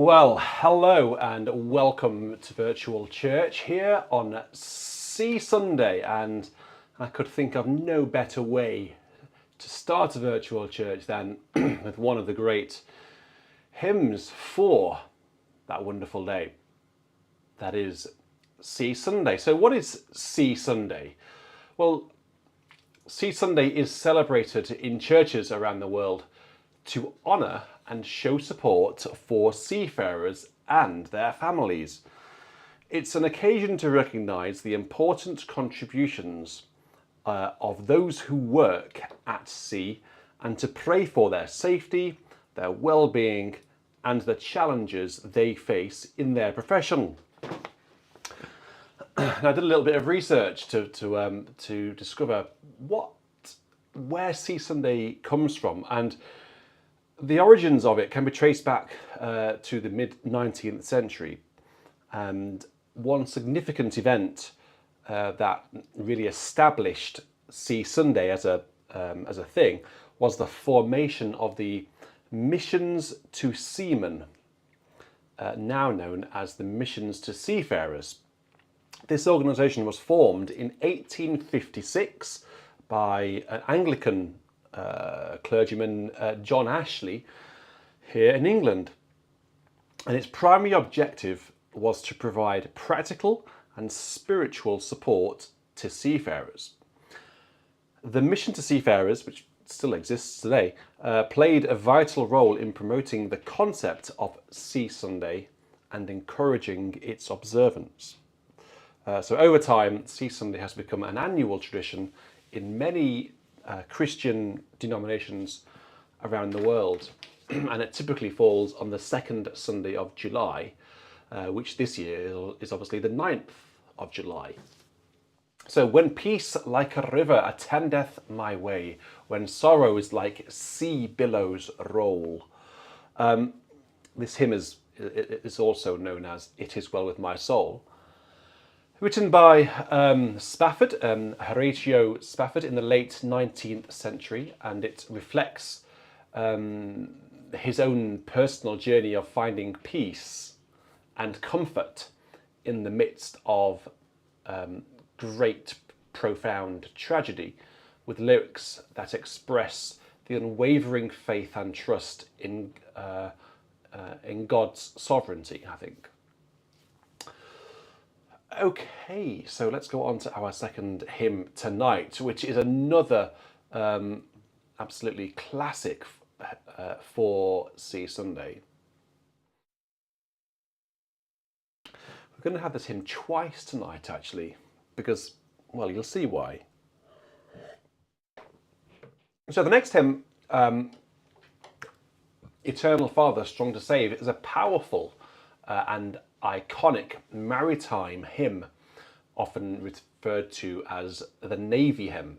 Well, hello and welcome to Virtual Church here on C Sunday, and I could think of no better way to start a virtual church than with one of the great hymns for that wonderful day. That is C Sunday. So what is C Sunday? Well, C Sunday is celebrated in churches around the world to honour and show support for seafarers and their families. It's an occasion to recognise the important contributions of those who work at sea and to pray for their safety, their well-being and the challenges they face in their profession. I did a little bit of research to discover where Sea Sunday comes from, and the origins of it can be traced back to the mid-19th century, and one significant event that really established Sea Sunday as a thing was the formation of the Missions to Seamen, now known as the Missions to Seafarers. This organisation was formed in 1856 by an Anglican clergyman, John Ashley, here in England. And its primary objective was to provide practical and spiritual support to seafarers. The Mission to Seafarers, which still exists today, played a vital role in promoting the concept of Sea Sunday and encouraging its observance. So over time, Sea Sunday has become an annual tradition in many Christian denominations around the world, and it typically falls on the second Sunday of July, which this year is obviously the 9th of July. So, when peace like a river attendeth my way, when sorrows like sea billows roll. This hymn is also known as It Is Well With My Soul. Written by Spafford, Horatio Spafford, in the late 19th century, and it reflects his own personal journey of finding peace and comfort in the midst of great, profound tragedy, with lyrics that express the unwavering faith and trust in God's sovereignty, I think. Okay, so let's go on to our second hymn tonight, which is another absolutely classic for Sea Sunday. We're going to have this hymn twice tonight, actually, because, well, you'll see why. So the next hymn, Eternal Father, Strong to Save, is a powerful and iconic maritime hymn, often referred to as the Navy hymn.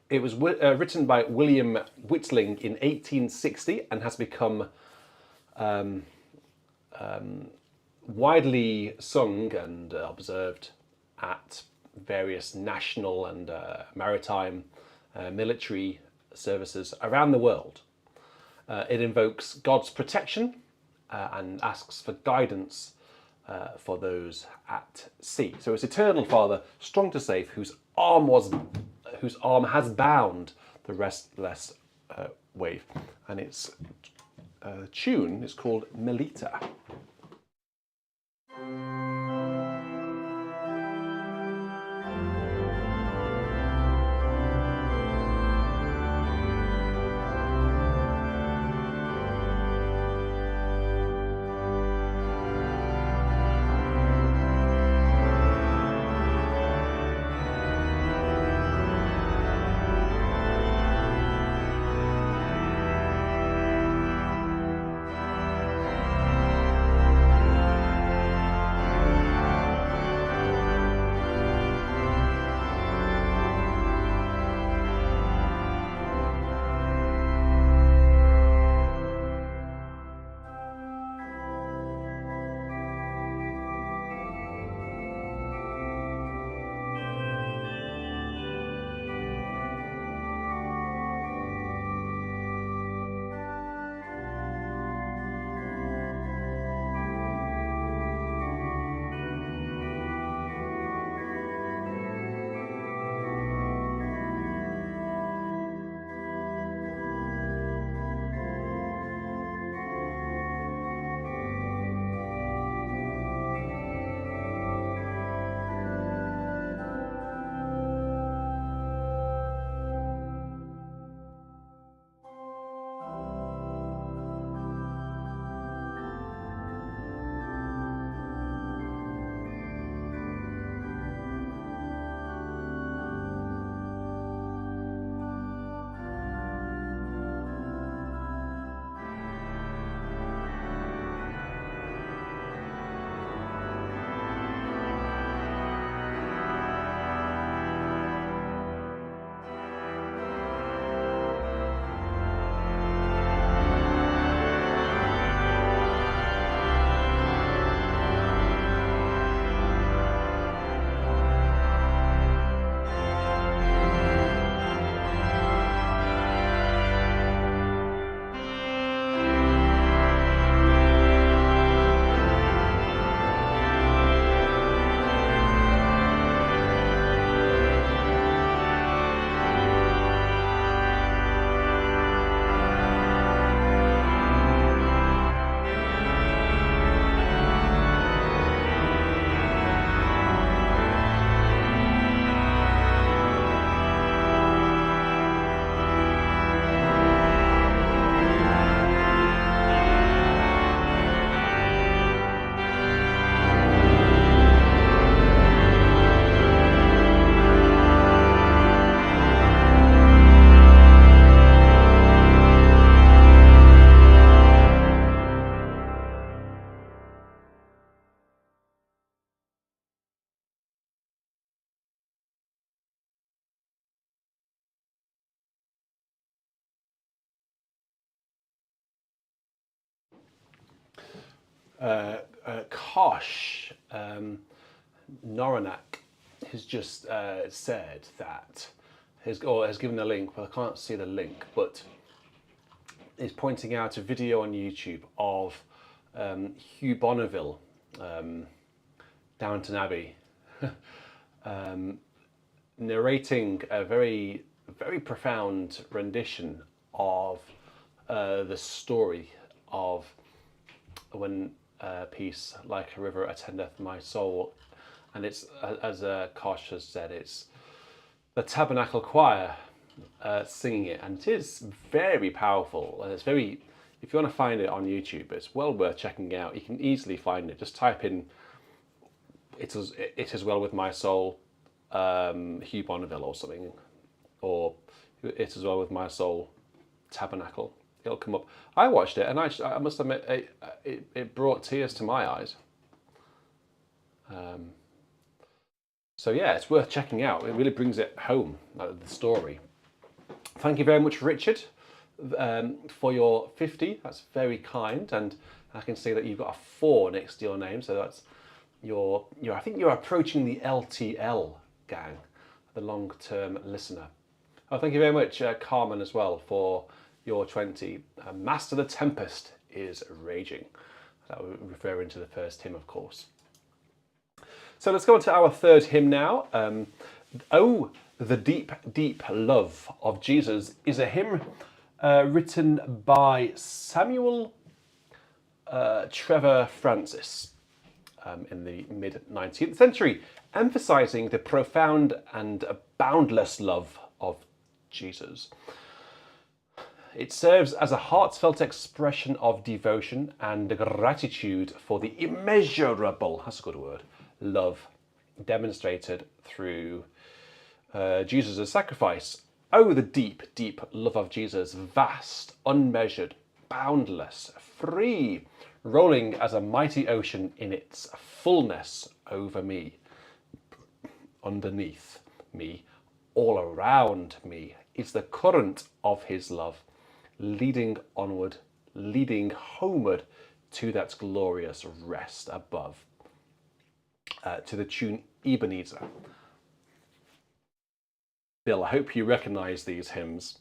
It was written by William Whitling in 1860 and has become widely sung and observed at various national and maritime military services around the world. It invokes God's protection and asks for guidance for those at sea. So it's Eternal Father, Strong to Save, whose arm has bound the restless wave, and its tune is called Melita. Kosh Noranak has just said that has given a link. Well, I can't see the link, but is pointing out a video on YouTube of Hugh Bonneville, Downton Abbey, narrating a very, very profound rendition of the story of when peace like a river attendeth my soul. And it's, as Kosh has said, it's the Tabernacle Choir singing it, and it is very powerful, and it's very, if you want to find it on YouTube, it's well worth checking out. You can easily find it. Just type in it is well with my soul, Hugh Bonneville or something, or it is well with my soul, Tabernacle. It'll come up. I watched it, and I must admit it brought tears to my eyes. So yeah, it's worth checking out. It really brings it home, the story. Thank you very much, Richard, for your 50. That's very kind, and I can see that you've got a 4 next to your name, so that's I think you're approaching the LTL gang, the long-term listener. Oh, thank you very much, Carmen, as well, for your 20. Master the Tempest is raging. That would referring to the first hymn, of course. So let's go on to our third hymn now. Oh, the Deep, Deep Love of Jesus is a hymn written by Samuel Trevor Francis in the mid-19th century, emphasizing the profound and boundless love of Jesus. It serves as a heartfelt expression of devotion and gratitude for the immeasurable, that's a good word, love demonstrated through Jesus' sacrifice. Oh, the deep, deep love of Jesus, vast, unmeasured, boundless, free, rolling as a mighty ocean in its fullness over me, underneath me, all around me, is the current of his love, leading onward, leading homeward to that glorious rest above. To the tune Ebenezer. Bill, I hope you recognise these hymns.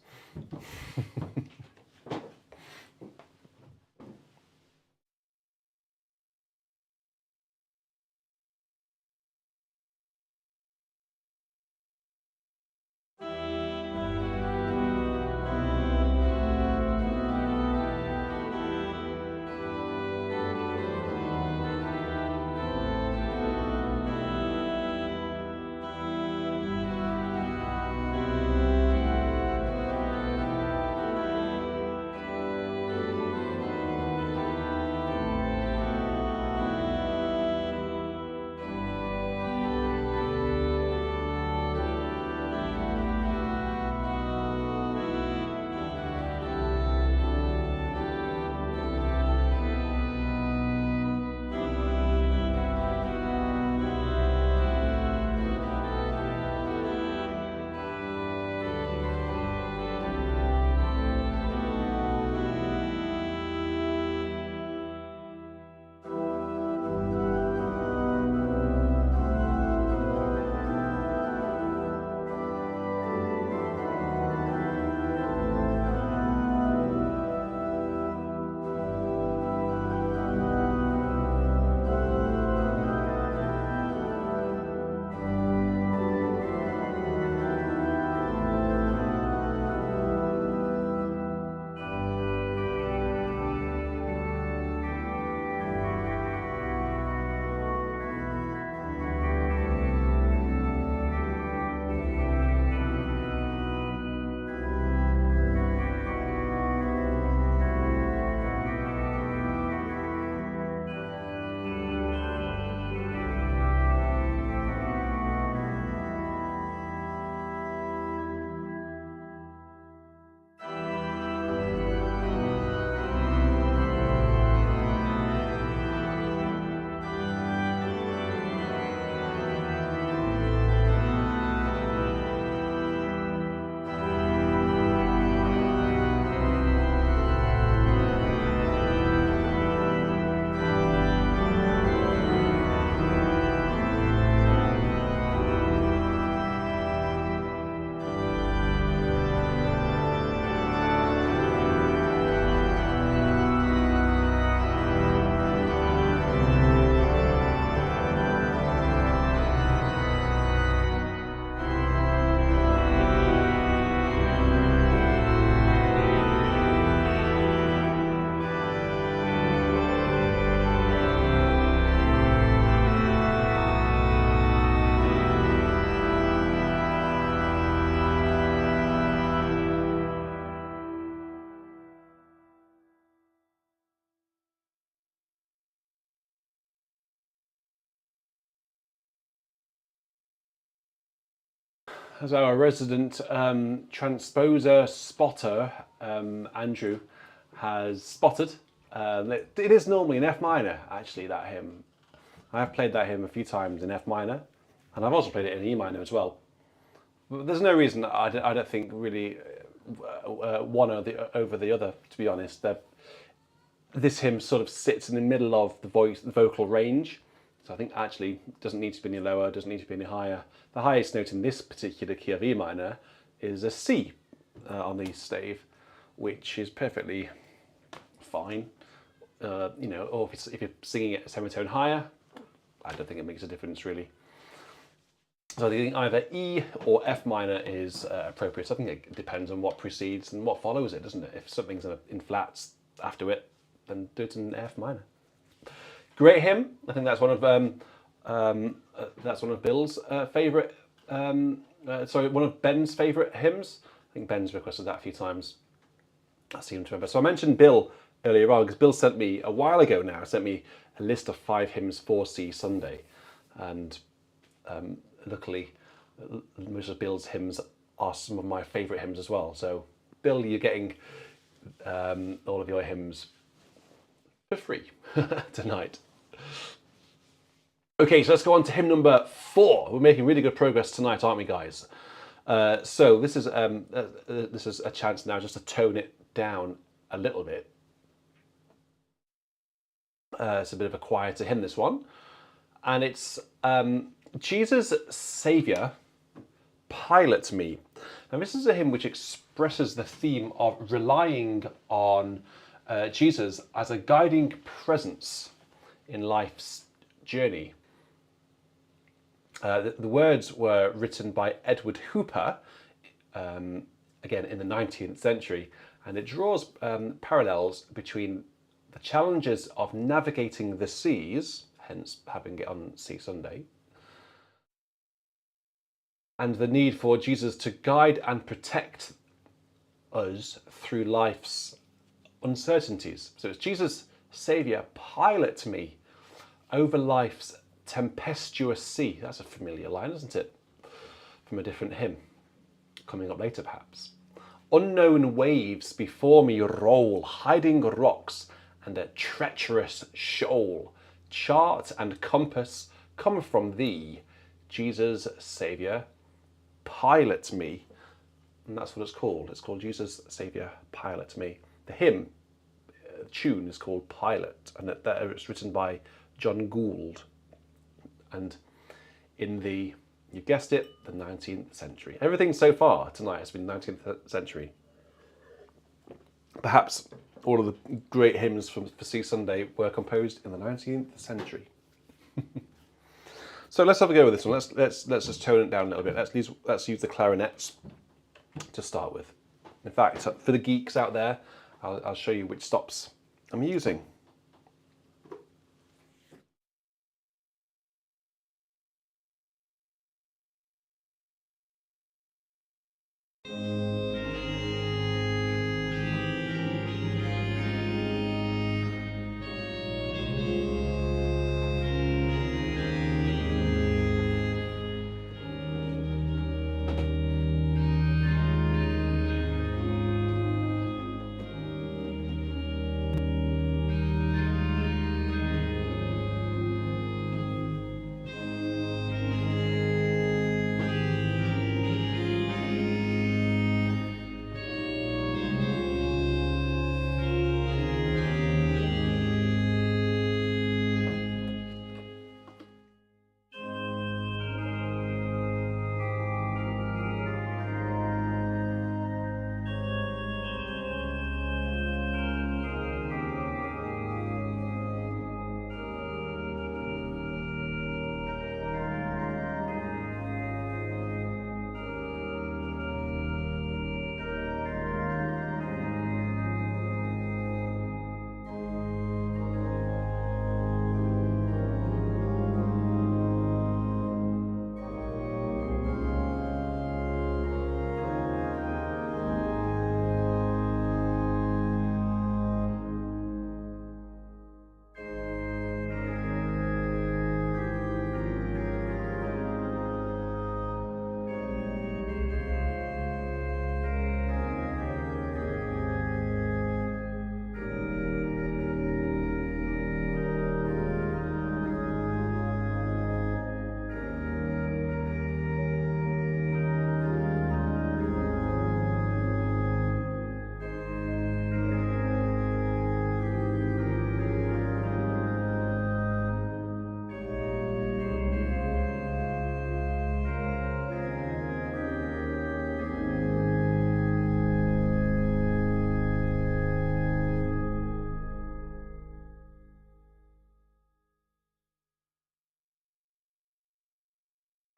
as our resident transposer spotter, Andrew, has spotted, it is normally in F minor, actually, that hymn. I have played that hymn a few times in F minor, and I've also played it in E minor as well. But there's no reason, I don't think, really one over the other, to be honest. This hymn sort of sits in the middle of the vocal range. So I think actually it doesn't need to be any lower, doesn't need to be any higher. The highest note in this particular key of E minor is a C on the stave, which is perfectly fine. You know, or if you're singing it a semitone higher, I don't think it makes a difference really. So I think either E or F minor is appropriate. I think it depends on what precedes and what follows it, doesn't it? If something's in flats after it, then do it in F minor. Great hymn. I think that's one of Bill's favourite. Sorry, one of Ben's favourite hymns. I think Ben's requested that a few times. I seem to remember. So I mentioned Bill earlier on because Bill sent me a while ago now. Sent me a list of 5 hymns for C Sunday, and luckily, most of Bill's hymns are some of my favourite hymns as well. So Bill, you're getting all of your hymns for free tonight. Okay, so let's go on to hymn number 4. We're making really good progress tonight, aren't we, guys? So this is a chance now just to tone it down a little bit. It's a bit of a quieter hymn, this one, and it's Jesus Saviour, Pilot Me. Now this is a hymn which expresses the theme of relying on Jesus as a guiding presence in life's journey. The words were written by Edward Hooper, again in the 19th century, and it draws parallels between the challenges of navigating the seas, hence having it on C Sunday, and the need for Jesus to guide and protect us through life's uncertainties. So it's Jesus, Saviour, pilot me over life's tempestuous sea. That's a familiar line, isn't it? From a different hymn, coming up later perhaps. Unknown waves before me roll, hiding rocks and a treacherous shoal. Chart and compass come from thee, Jesus, Saviour, pilot me. And that's what it's called. It's called Jesus, Saviour, pilot me. The hymn tune is called Pilot, and it's written by John Gould, and in the, you guessed it, the 19th century. Everything so far tonight has been 19th century. Perhaps all of the great hymns for C Sunday were composed in the 19th century. So let's have a go with this one. Let's just tone it down a little bit. Let's use the clarinets to start with. In fact, for the geeks out there, I'll show you which stops I'm using.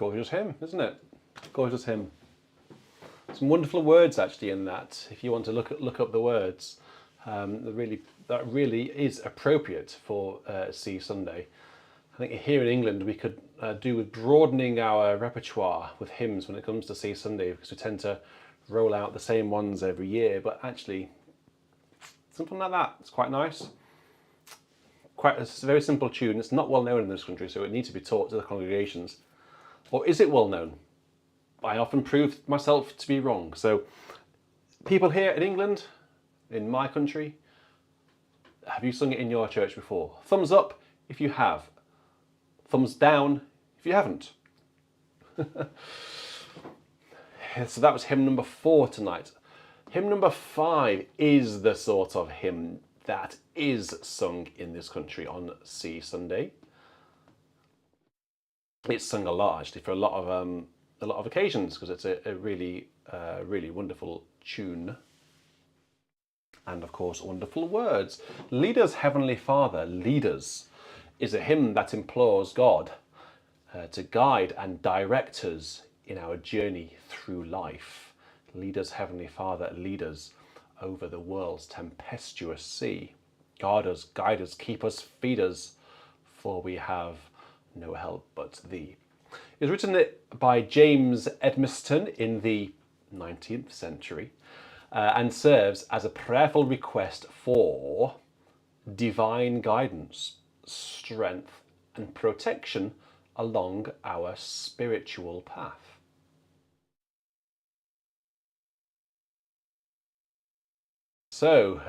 Gorgeous hymn, isn't it? Gorgeous hymn. Some wonderful words actually in that. If you want to look up the words, that really is appropriate for See Sunday. I think here in England we could do with broadening our repertoire with hymns when it comes to See Sunday, because we tend to roll out the same ones every year. But actually, something like that, it's quite nice. It's a very simple tune. It's not well known in this country, so it needs to be taught to the congregations. Or is it well known? I often prove myself to be wrong. So people here in England, in my country, have you sung it in your church before? Thumbs up if you have. Thumbs down if you haven't. So that was hymn number 4 tonight. Hymn number 5 is the sort of hymn that is sung in this country on See Sunday. It's sung a lot actually for a lot of occasions, because it's a really wonderful tune, and of course wonderful words. Lead us, Heavenly Father, lead us is a hymn that implores God to guide and direct us in our journey through life. Lead us, Heavenly Father, lead us over the world's tempestuous sea. Guard us, guide us, keep us, feed us, for we have no help but thee. It was written by James Edmiston in the 19th century and serves as a prayerful request for divine guidance, strength and protection along our spiritual path. So,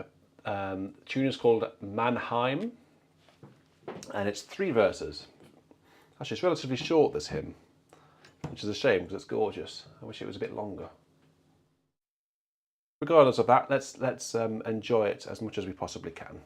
the tune is called Mannheim, and it's 3 verses. Actually, it's relatively short, this hymn, which is a shame because it's gorgeous. I wish it was a bit longer. Regardless of that, let's enjoy it as much as we possibly can.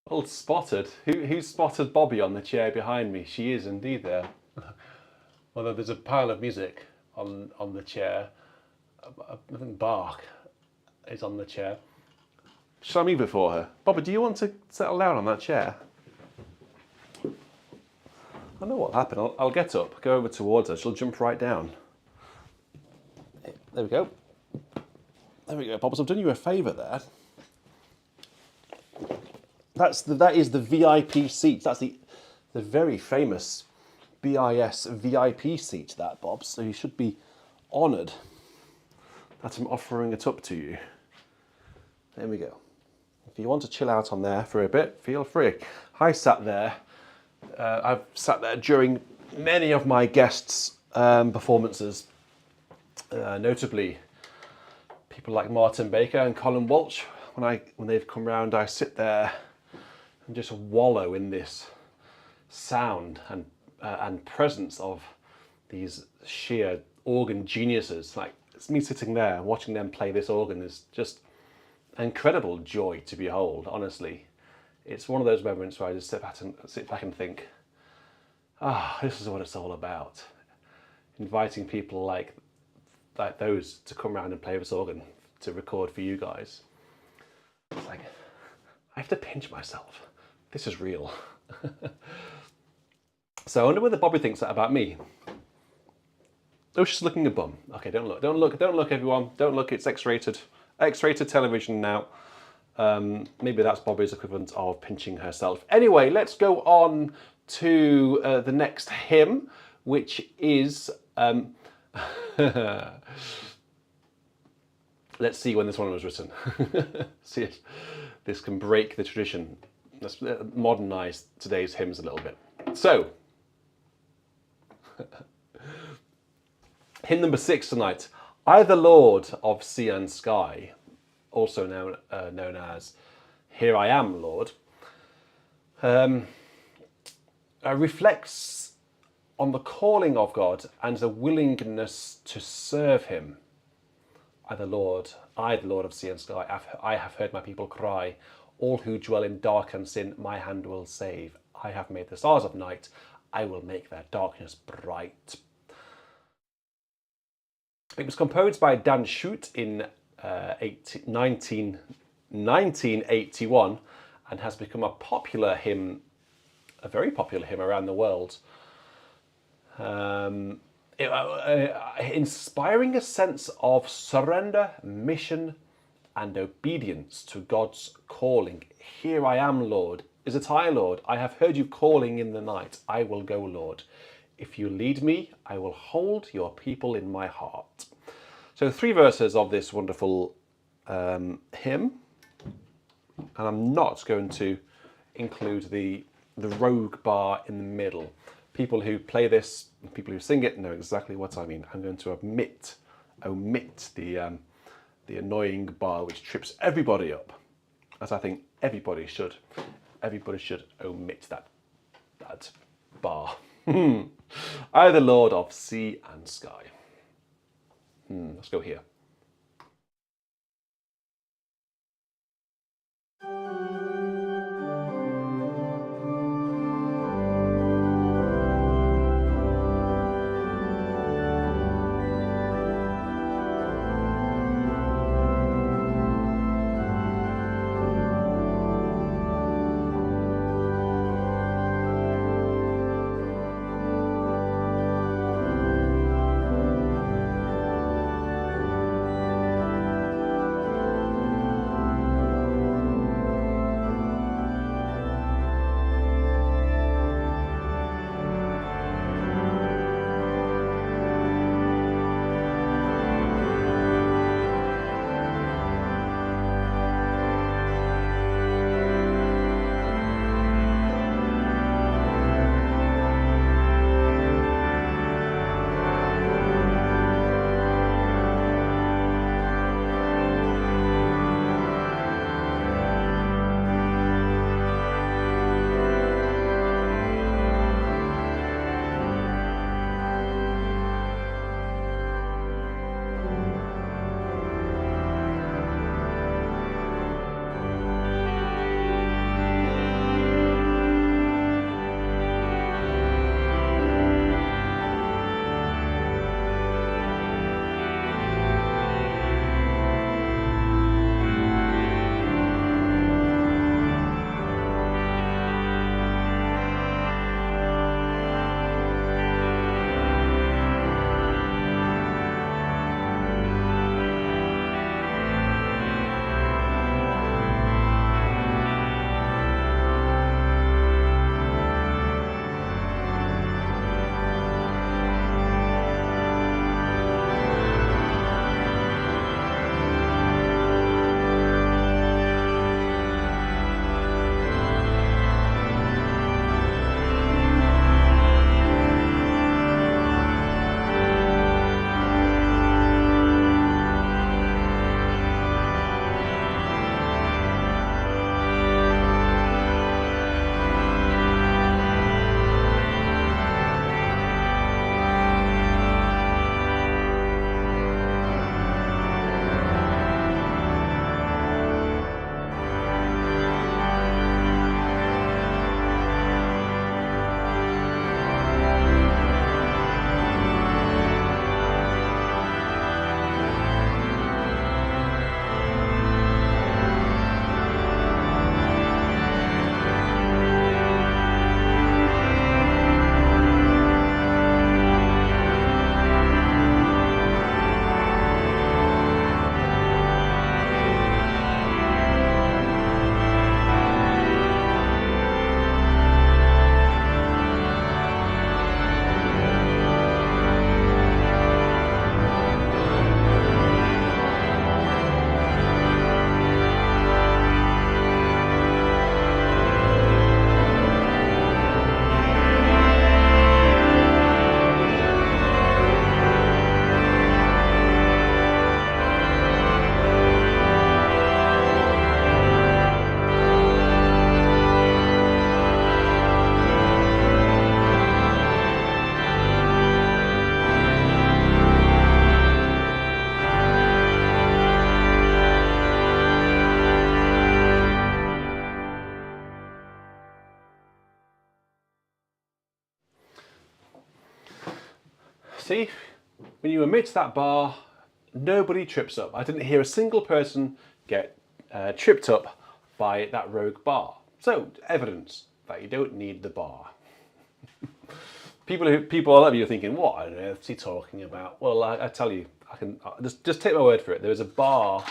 Well spotted. Who spotted Bobby on the chair behind me? She is indeed there. Although there's a pile of music on the chair. I think Bach is on the chair. Shall I move it for her? Bobby, do you want to settle down on that chair? I know what'll happen. I'll get up, go over towards her. She'll jump right down. There we go. There we go, Bob. So I've done you a favour there. That is the VIP seats. That's the very famous BIS VIP seat, that, Bob, so you should be honoured that I'm offering it up to you. There we go. If you want to chill out on there for a bit, feel free. I sat there. I've sat there during many of my guests' performances, notably people like Martin Baker and Colin Walsh. When they've come round, I sit there and just wallow in this sound and presence of these sheer organ geniuses. Like, it's me sitting there watching them play this organ is just incredible joy to behold. Honestly, it's one of those moments where I just sit back and think, this is what it's all about. Inviting people like those to come around and play this organ to record for you guys. It's like, I have to pinch myself. This is real. So I wonder whether Bobby thinks that about me. Oh, she's looking a bum. Okay, don't look, everyone. Don't look, it's X-rated. X-rated television now. Maybe that's Bobby's equivalent of pinching herself. Anyway, let's go on to the next hymn, which is... let's see when this one was written. See if this can break the tradition. Let's modernise today's hymns a little bit. So, hymn number 6 tonight. I, the Lord of sea and sky, also known as Here I Am, Lord, reflects on the calling of God and the willingness to serve him. I, the Lord of sea and sky, I have heard my people cry. All who dwell in dark and sin, my hand will save. I have made the stars of night. I will make their darkness bright. It was composed by Dan Shute in 1981 and has become a popular hymn, a very popular hymn around the world. Inspiring a sense of surrender, mission, and obedience to God's calling. Here I am, Lord. Is it I, Lord? I have heard you calling in the night. I will go, Lord. If you lead me, I will hold your people in my heart. So 3 verses of this wonderful hymn, and I'm not going to include the rogue bar in the middle. People who play this, people who sing it know exactly what I mean. I'm going to omit the annoying bar which trips everybody up, as I think everybody should. Everybody should omit that bar. I, the Lord of sea and sky. Let's go here. See, when you omit that bar, nobody trips up. I didn't hear a single person get tripped up by that rogue bar. So, evidence that you don't need the bar. People, a lot of you are thinking, what on earth is he talking about? Well, I tell you, I can just take my word for it. There is a bar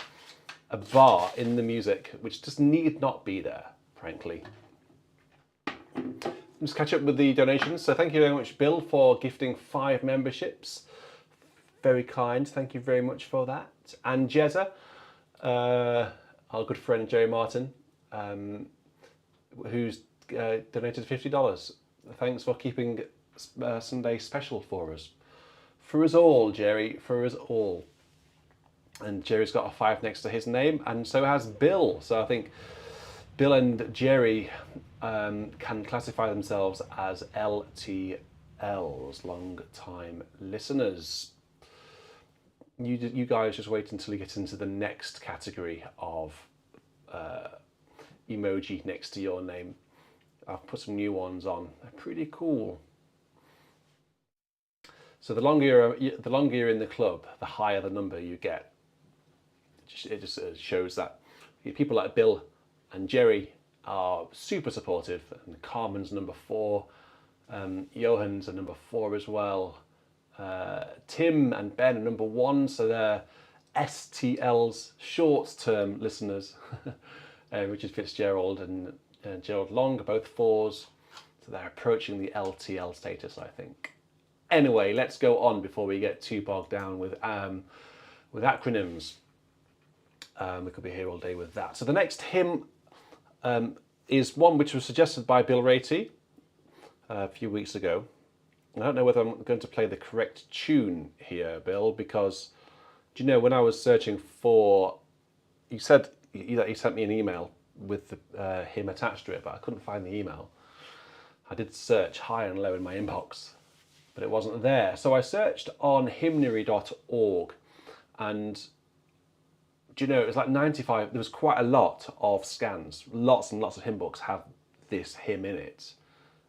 in the music which just need not be there, frankly. Let's catch up with the donations. So thank you very much, Bill, for gifting 5 memberships. Very kind. Thank you very much for that. And Jezza, our good friend Jerry Martin, who's donated $50. Thanks for keeping Sunday special for us. For us all, Jerry, for us all. And Jerry's got a 5 next to his name, and so has Bill. So I think Bill and Jerry can classify themselves as LTLs, long time listeners. You guys just wait until you get into the next category of emoji next to your name. I've put some new ones on. They're pretty cool. So the longer you're in the club, the higher the number you get. It just shows that people like Bill and Jerry are super supportive, and Carmen's number 4, Johan's a number 4 as well. Tim and Ben are number 1, so they're STLs, short-term listeners, Richard Fitzgerald and Gerald Long are both 4s, so they're approaching the LTL status, I think. Anyway, let's go on before we get too bogged down with acronyms. We could be here all day with that. So the next hymn is one which was suggested by Bill Ratey a few weeks ago. I don't know whether I'm going to play the correct tune here, Bill, because, do you know, when I was searching for, you said that you sent me an email with the hymn attached to it, but I couldn't find the email. I did search high and low in my inbox, but it wasn't there. So I searched on hymnary.org, and do you know, it was like 95, there was quite a lot of scans. Lots and lots of hymn books have this hymn in it.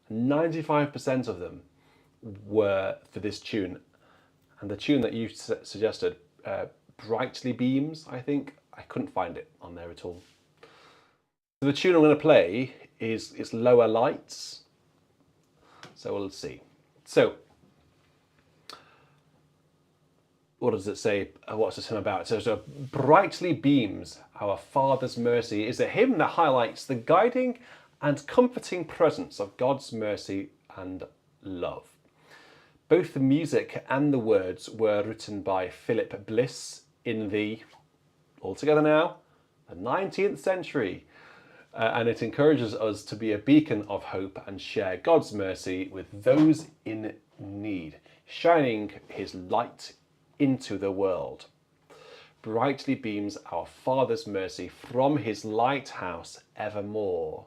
95% of them were for this tune. And the tune that you suggested, Brightly Beams, I think, I couldn't find it on there at all. So the tune I'm going to play is Lower Lights. So we'll see. So, what does it say? What's this hymn about? It says, Brightly Beams, Our Father's Mercy is a hymn that highlights the guiding and comforting presence of God's mercy and love. Both the music and the words were written by Philip Bliss in the, altogether now, the 19th century. And it encourages us to be a beacon of hope and share God's mercy with those in need, shining his light into the world. Brightly beams our Father's mercy from his lighthouse evermore.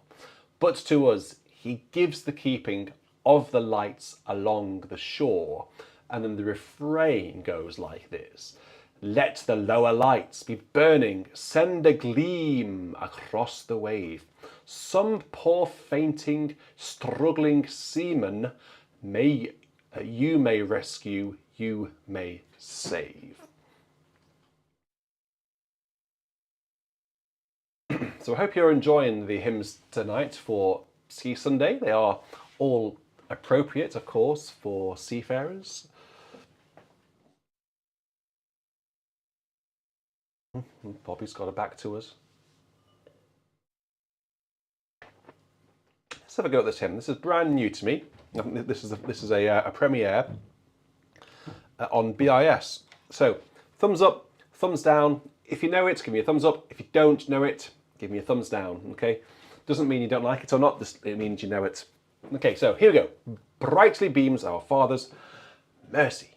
But to us he gives the keeping of the lights along the shore. And then the refrain goes like this. Let the lower lights be burning, send a gleam across the wave. Some poor fainting, struggling seaman you may rescue, you may save. So I hope you're enjoying the hymns tonight for Sea Sunday. They are all appropriate, of course, for seafarers. Bobby's got her back to us. Let's have a go at this hymn. This is brand new to me. This is a premiere on BIS. So, thumbs up, thumbs down. If you know it, give me a thumbs up. If you don't know it, give me a thumbs down, okay? Doesn't mean you don't like it or not, it means you know it. Okay, so here we go. Brightly beams our Father's mercy.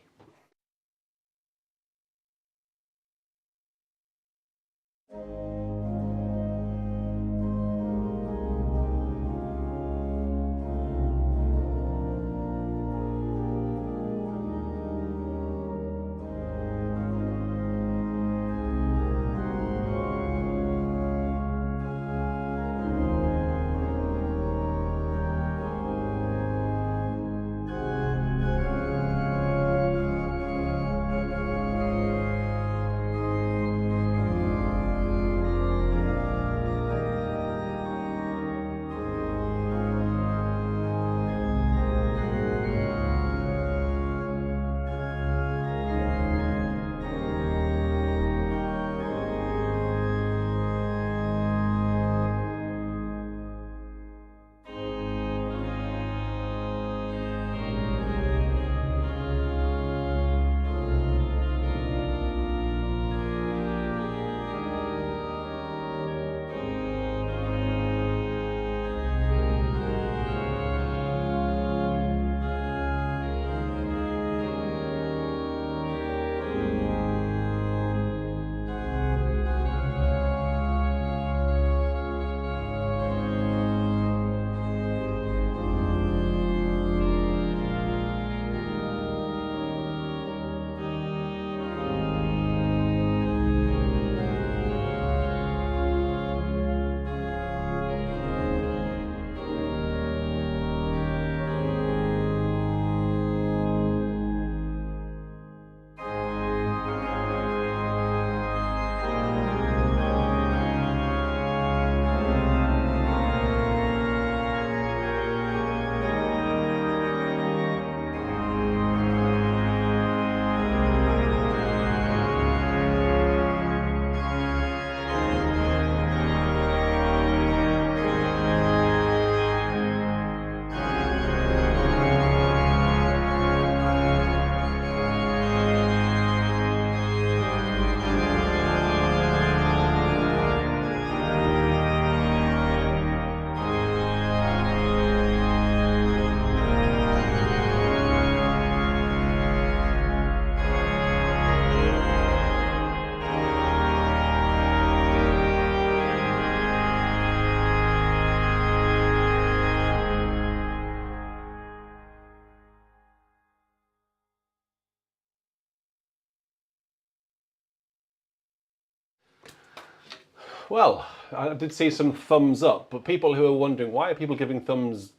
Well, I did see some thumbs up, but people who are wondering why are people giving thumbs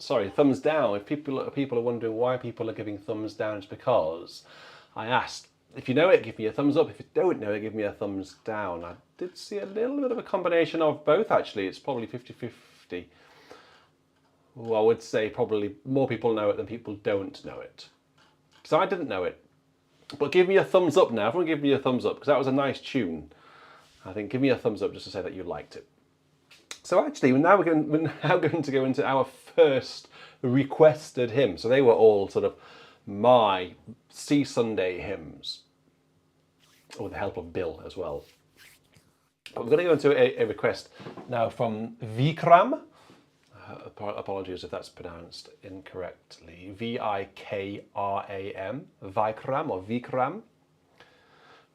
down. If people are wondering why people are giving thumbs down, it's because I asked, if you know it, give me a thumbs up. If you don't know it, give me a thumbs down. I did see a little bit of a combination of both, actually. It's probably 50-50. Well, I would say probably more people know it than people don't know it. So I didn't know it. But give me a thumbs up now. Everyone give me a thumbs up, because that was a nice tune. I think give me a thumbs up just to say that you liked it. So actually, we're now going to go into our first requested hymn. So they were all sort of my See Sunday hymns, with the help of Bill as well. But we're going to go into a request now from Vikram. Apologies if that's pronounced incorrectly. Vikram, Vikram or Vikram.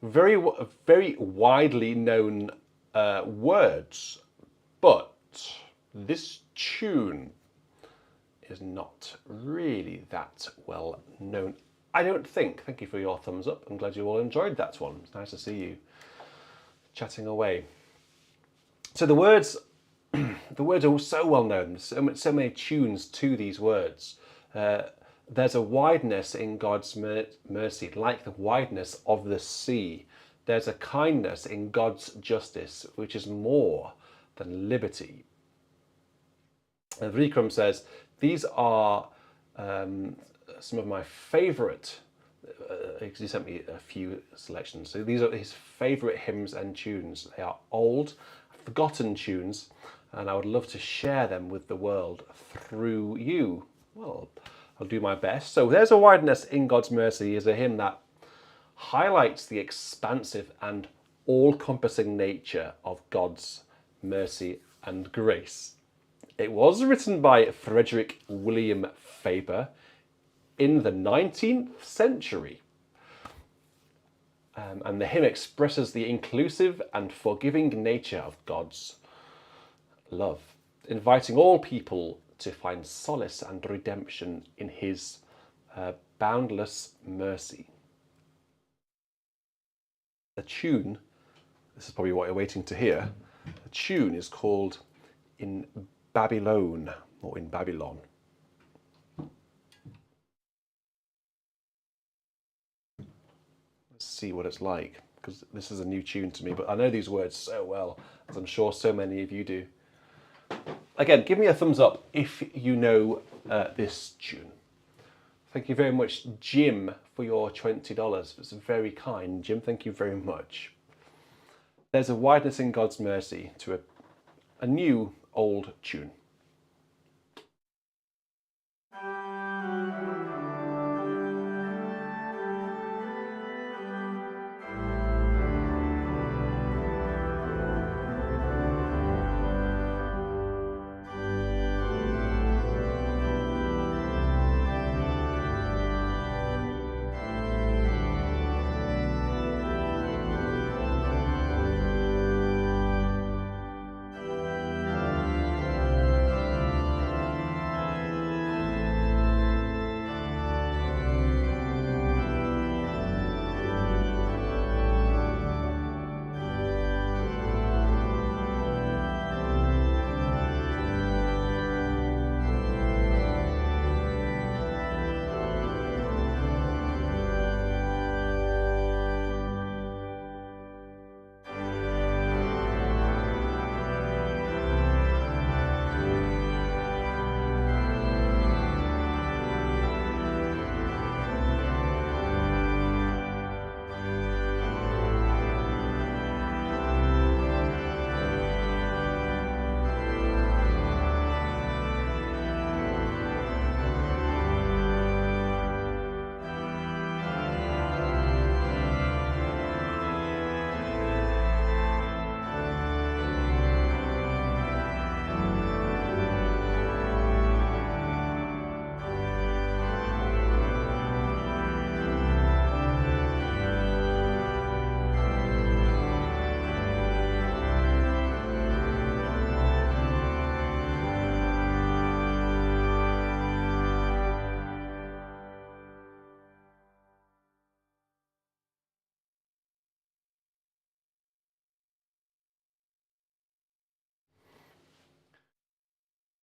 Very widely known words, but this tune is not really that well known, I don't think. Thank you for your thumbs up. I'm glad you all enjoyed that one. It's nice to see you chatting away. So the words are so well known. So many tunes to these words. There's a wideness in God's mercy, like the wideness of the sea. There's a kindness in God's justice, which is more than liberty. And Vikram says, these are some of my favourite, he sent me a few selections. So these are his favourite hymns and tunes. They are old, forgotten tunes, and I would love to share them with the world through you. Well, I'll do my best. So There's a Wideness in God's Mercy is a hymn that highlights the expansive and all-encompassing nature of God's mercy and grace. It was written by Frederick William Faber in the 19th century. And the hymn expresses the inclusive and forgiving nature of God's love, inviting all people to find solace and redemption in his boundless mercy. The tune, this is probably what you're waiting to hear, the tune is called In Babylon, or In Babylon. Let's see what it's like, because this is a new tune to me, but I know these words so well, as I'm sure so many of you do. Again, give me a thumbs up if you know this tune. Thank you very much, Jim, for your $20. It's very kind, Jim. Thank you very much. There's a wideness in God's mercy to a new old tune.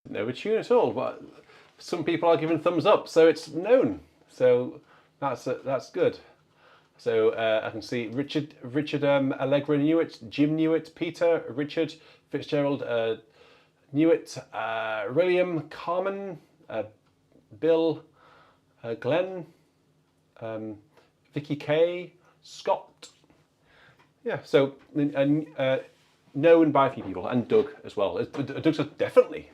know the tune at all, but some people are giving thumbs up, so it's known. So that's good. So I can see Richard Allegra knew it, Jim knew it, Peter, Richard, Fitzgerald knew it, William, Carmen, Bill, Glenn, Vicky K, Scott. Yeah, so known by a few people, and Doug as well. Doug's definitely.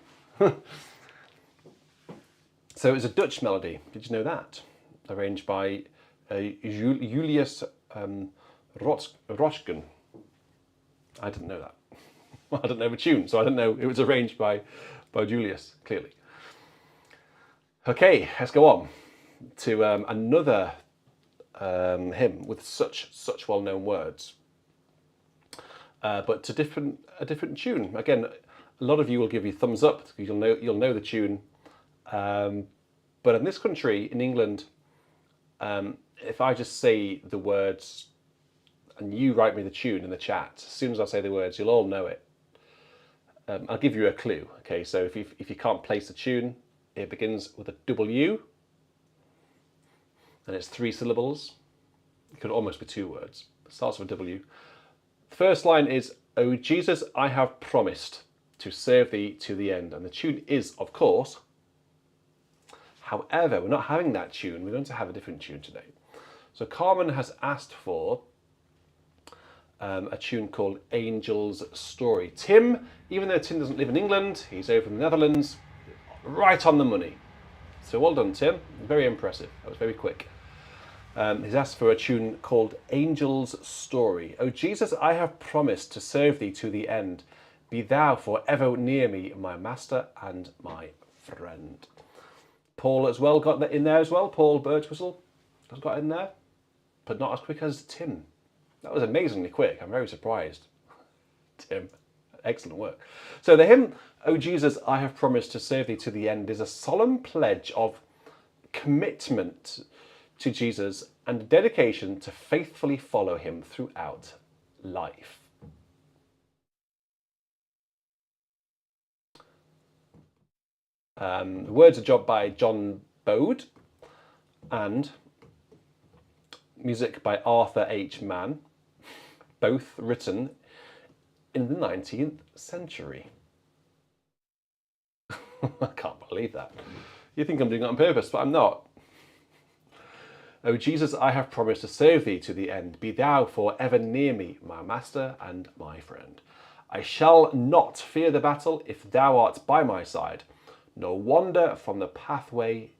So it's a Dutch melody. Did you know that? Arranged by Julius Roschken. I didn't know that. I didn't know the tune, so I didn't know it was arranged by Julius, clearly. Okay, let's go on to another hymn with such well-known words, but to a different tune. Again, a lot of you will give you thumbs up because you'll know the tune. But in this country, in England, if I just say the words and you write me the tune in the chat, as soon as I say the words, you'll all know it. I'll give you a clue. Okay, so if you can't place the tune, it begins with a W, and it's 3 syllables. It could almost be 2 words. It starts with a W. The first line is, "O Jesus, I have promised to serve thee to the end." And the tune is, of course. However, we're not having that tune. We're going to have a different tune today. So Carmen has asked for a tune called Angel's Story. Tim, even though Tim doesn't live in England, he's over in the Netherlands, right on the money. So well done, Tim. Very impressive. That was very quick. He's asked for a tune called Angel's Story. "O Jesus, I have promised to serve thee to the end. Be thou forever near me, my master and my friend." Paul as well got that in there as well. Paul Birchwhistle has got in there, but not as quick as Tim. That was amazingly quick. I'm very surprised. Tim, excellent work. So the hymn, "O Jesus, I have promised to serve thee to the end," is a solemn pledge of commitment to Jesus and dedication to faithfully follow him throughout life. The words are jobbed by John Bode and music by Arthur H. Mann, both written in the 19th century. I can't believe that. You think I'm doing it on purpose, but I'm not. "O Jesus, I have promised to serve thee to the end. Be thou for ever near me, my master and my friend. I shall not fear the battle if thou art by my side, nor wander from the pathway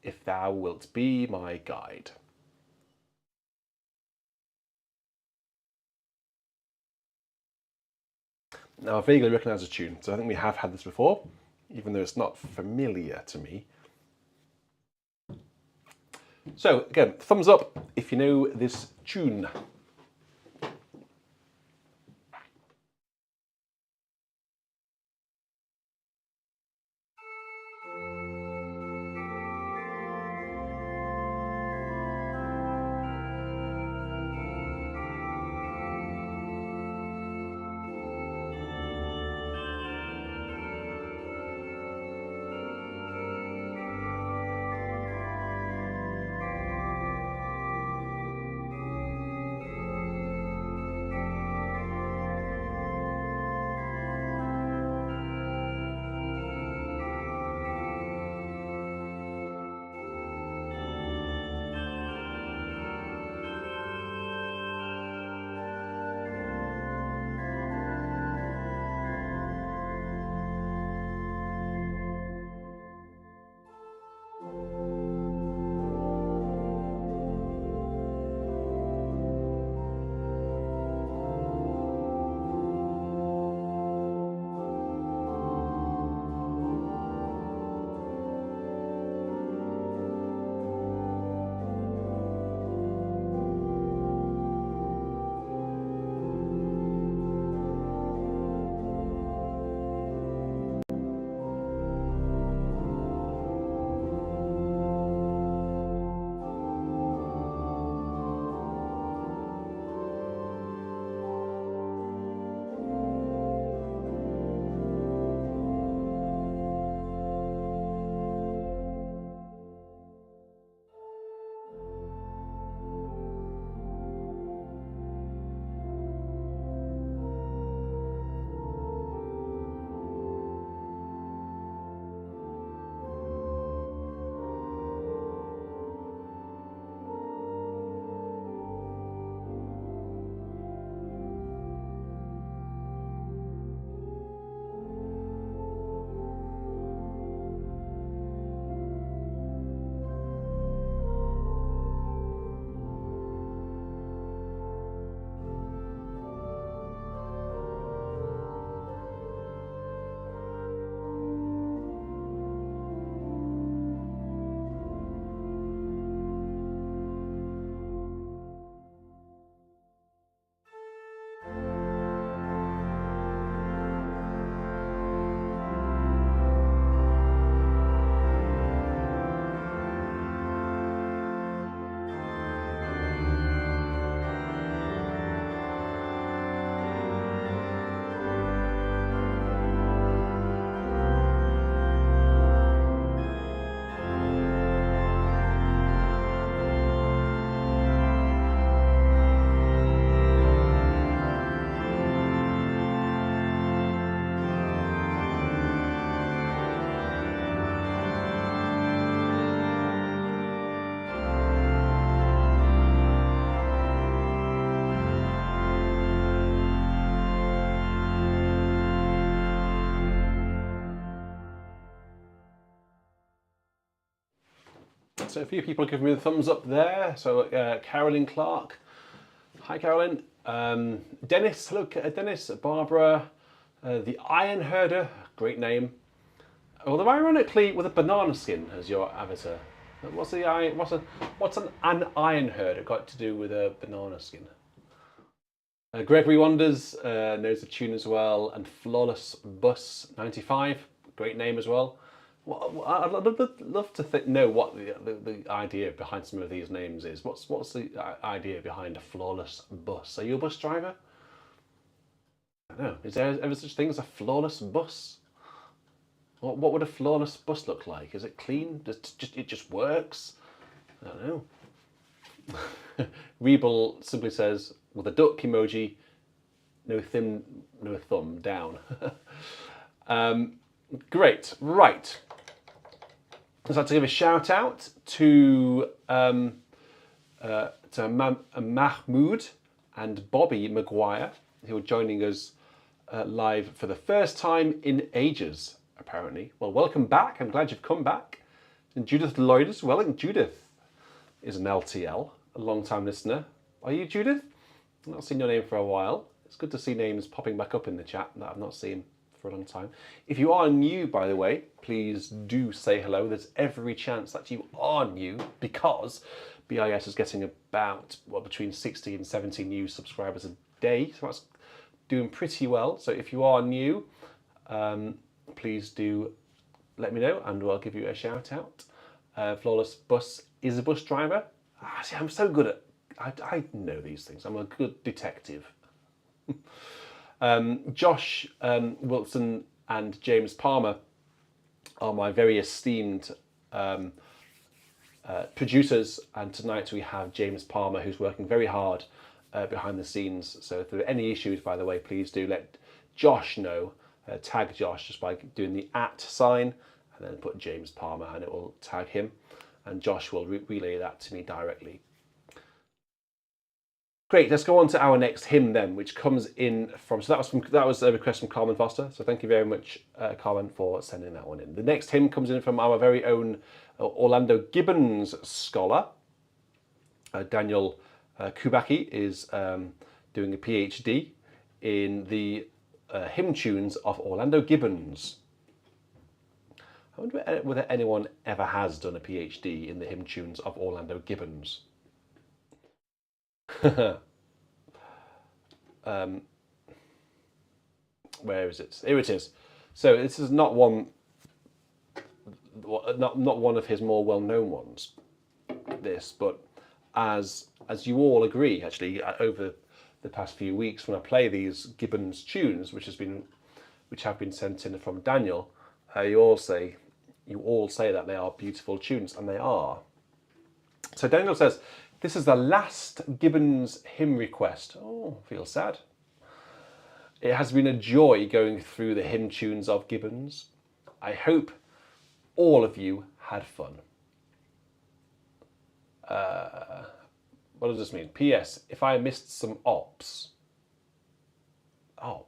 if thou wilt be my guide." Now I vaguely recognise the tune, so I think we have had this before, even though it's not familiar to me. So again, thumbs up if you know this tune. So a few people giving me the thumbs up there. So Carolyn Clark, hi Carolyn. Dennis, hello Dennis. Barbara, the Iron Herder, great name. Although ironically, with a banana skin as your avatar. What's an iron herder got to do with a banana skin? Gregory Wonders knows the tune as well, and Flawless Bus 95, great name as well. Well, I'd love to know what the idea behind some of these names is. What's the idea behind a flawless bus? Are you a bus driver? I don't know. Is there ever such thing as a flawless bus? What would a flawless bus look like? Is it clean? It just works? I don't know. Rebel simply says, with a duck emoji, no thumb down. Great, right. I'd like to give a shout out to Mahmoud and Bobby Maguire, who are joining us live for the first time in ages, apparently. Well, welcome back. I'm glad you've come back. And Judith Lloyd as well. And Judith is an LTL, a long-time listener. Are you Judith? I've not seen your name for a while. It's good to see names popping back up in the chat that I've not seen for a long time. If you are new, by the way, please do say hello. There's every chance that you are new because BIS is getting about between 60 and 70 new subscribers a day. So that's doing pretty well. So if you are new, please do let me know and I'll give you a shout out. Flawless Bus is a bus driver. See, I'm so good at, I know these things. I'm a good detective. Josh Wilson and James Palmer are my very esteemed producers, and tonight we have James Palmer, who's working very hard behind the scenes. So if there are any issues, by the way, please do let Josh know. Tag Josh just by doing the @ sign and then put James Palmer and it will tag him, and Josh will relay that to me directly. Great, let's go on to our next hymn then, which comes in from, so that was a request from Carmen Foster, so thank you very much, Carmen, for sending that one in. The next hymn comes in from our very own Orlando Gibbons scholar. Daniel Kubacki is doing a PhD in the hymn tunes of Orlando Gibbons. I wonder whether anyone ever has done a PhD in the hymn tunes of Orlando Gibbons. Where is it? Here it is. So this is not one of his more well-known ones. This, but as you all agree, actually, over the past few weeks, when I play these Gibbons tunes, which have been sent in from Daniel, you all say that they are beautiful tunes, and they are. So Daniel says, this is the last Gibbons hymn request. Oh, I feel sad. It has been a joy going through the hymn tunes of Gibbons. I hope all of you had fun. What does this mean? P.S. If I missed some ops. I'm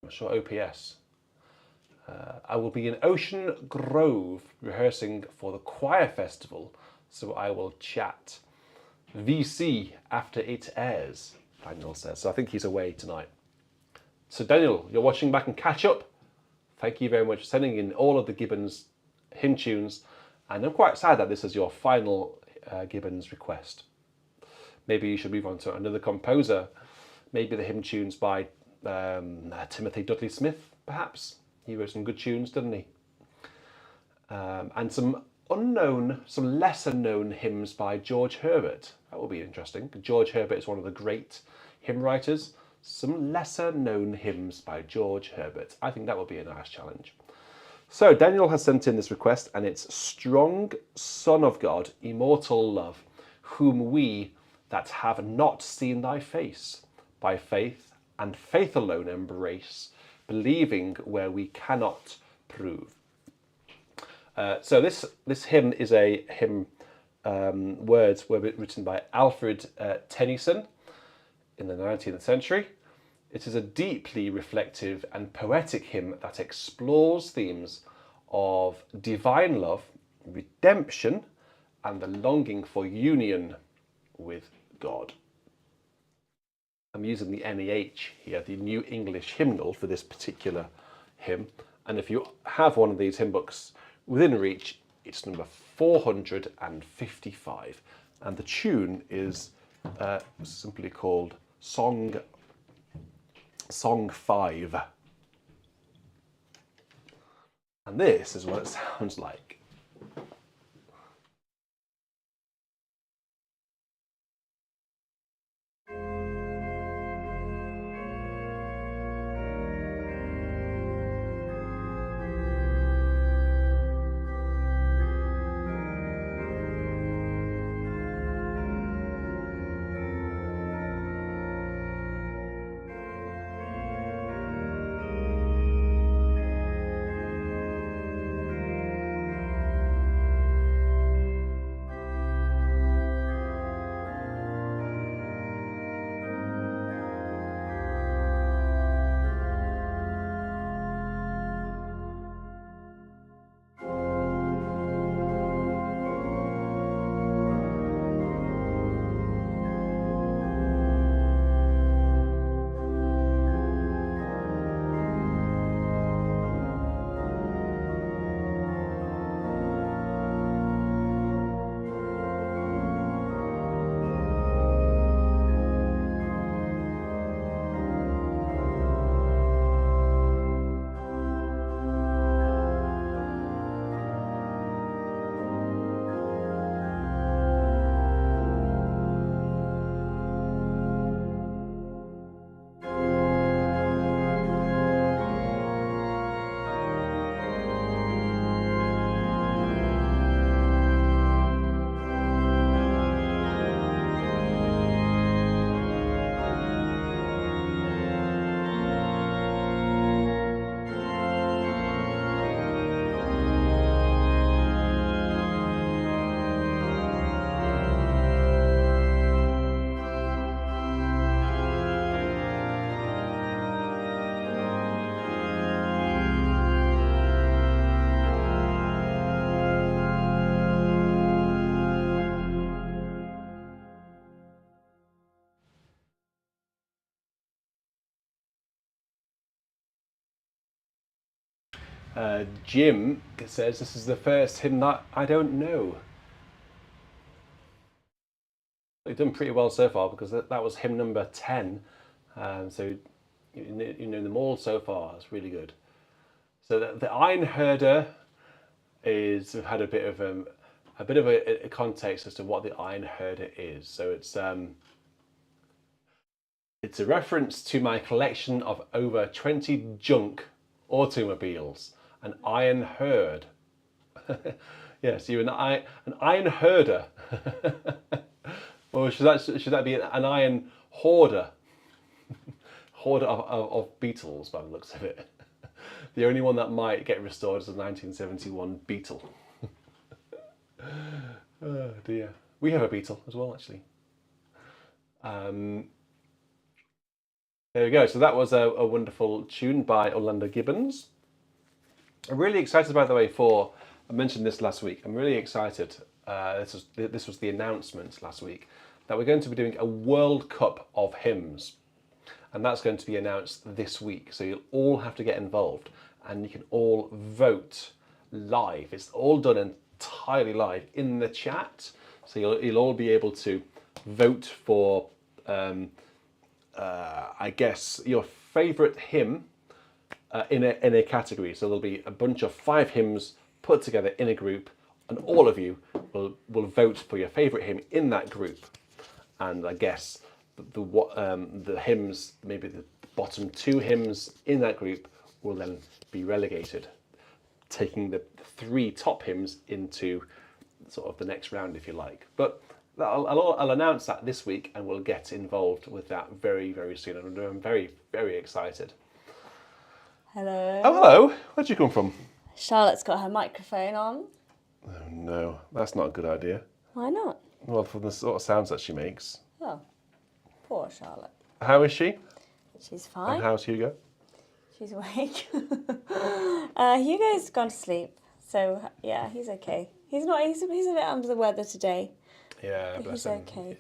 not sure OPS. I will be in Ocean Grove rehearsing for the choir festival, so I will chat. VC after it airs, Daniel says. So I think he's away tonight. So Daniel, you're watching back and catch up. Thank you very much for sending in all of the Gibbons hymn tunes. And I'm quite sad that this is your final Gibbons request. Maybe you should move on to another composer. Maybe the hymn tunes by Timothy Dudley Smith, perhaps. He wrote some good tunes, didn't he? And some lesser known hymns by George Herbert. That will be interesting. George Herbert is one of the great hymn writers. Some lesser known hymns by George Herbert. I think that will be a nice challenge. So Daniel has sent in this request, and it's Strong Son of God, Immortal Love, whom we that have not seen thy face, by faith and faith alone embrace, believing where we cannot prove. So this hymn is a hymn, words were written by Alfred Tennyson in the 19th century. It is a deeply reflective and poetic hymn that explores themes of divine love, redemption, and the longing for union with God. I'm using the NEH here, the New English Hymnal, for this particular hymn. And if you have one of these hymn books within reach, it's number 455. And the tune is simply called Song 5. And this is what it sounds like. Jim says this is the first hymn that I don't know. You've done pretty well so far, because that was hymn number 10. So you know them all so far. It's really good. So the Einherder is, we've had a bit of a context as to what the Einherder is. So it's a reference to my collection of over 20 junk automobiles, an iron herd. Yes, you're an iron herder. Or should that be an iron hoarder? Hoarder of Beetles, by the looks of it. The only one that might get restored is a 1971 Beetle. Oh dear. We have a Beetle as well, actually. There we go. So that was a wonderful tune by Orlando Gibbons. I'm really excited, by the way, I mentioned this last week. I'm really excited. This was the announcement last week that we're going to be doing a World Cup of hymns. And that's going to be announced this week. So you'll all have to get involved, and you can all vote live. It's all done entirely live in the chat. So you'll all be able to vote for, I guess, your favourite hymn in a category. So there'll be a bunch of 5 hymns put together in a group, and all of you will vote for your favourite hymn in that group. And I guess the hymns, maybe the bottom 2 hymns in that group, will then be relegated, taking the 3 top hymns into sort of the next round, if you like. But I'll announce that this week, and we'll get involved with that very, very soon. And I'm very, very excited. Hello. Oh, hello. Where'd you come from? Charlotte's got her microphone on. Oh no, that's not a good idea. Why not? Well, from the sort of sounds that she makes. Oh, poor Charlotte. How is she? She's fine. And how's Hugo? She's awake. Hugo's gone to sleep, so yeah, he's okay. He's not. He's a bit under the weather today. Yeah, But bless he's him. okay.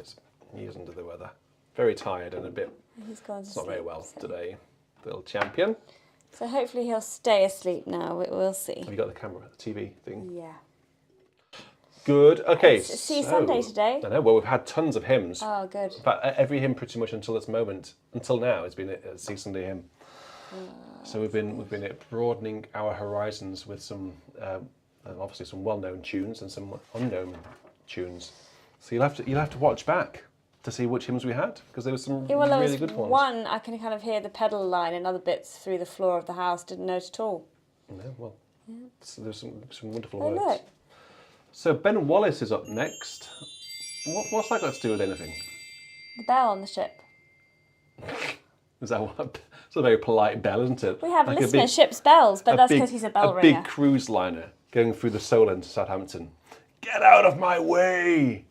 He is under the weather. Very tired and a bit. He's gone to It's sleep. not very well so. today. Little champion. So hopefully he'll stay asleep now. We'll see. Have you got the camera, the TV thing? Yeah. Good. Okay. It's See Sunday today. I know. Well, we've had tons of hymns. Oh, good. In fact, every hymn pretty much until now, has been a See Sunday hymn. So we've been broadening our horizons with some, obviously some well-known tunes and some unknown tunes. So you'll have to watch back to see which hymns we had, because there were some Yeah, well, there really was good ones. one I can kind of hear the pedal line and other bits through the floor of the house. Didn't note at all. No, well, so there's some wonderful Oh, words. look. So Ben Wallace is up next. What's that got to do with anything? The bell on the ship. Is that what? It's a very polite bell, isn't it? We have Like a listener big- ship's bells, but that's big- because he's a bell A ringer. big cruise liner going through the Solent to Southampton. Get out of my way!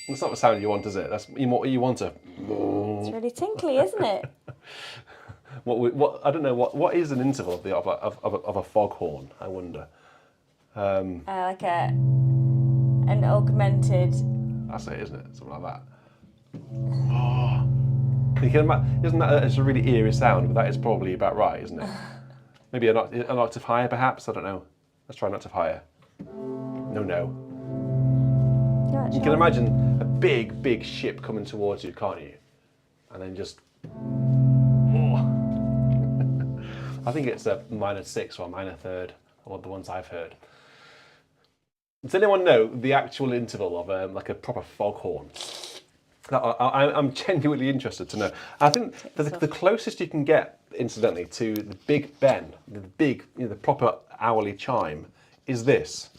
That's not the sound you want, is it? That's you want to. It's really tinkly, isn't it? What I don't know. What is an interval of a foghorn? I wonder. Like an augmented. That's it, isn't it? Something like that. Oh. You can imagine, isn't that it's a really eerie sound? But that is probably about right, isn't it? Maybe an octave higher, perhaps. I don't know. Let's try an octave higher. No. Yeah, You can imagine a big ship coming towards you, can't you? And then just. Oh. I think it's a minor 6 or a minor 3rd, or the ones I've heard. Does anyone know the actual interval of like a proper foghorn? I'm genuinely interested to know. I think the closest you can get, incidentally, to the Big Ben, the proper hourly chime, is this.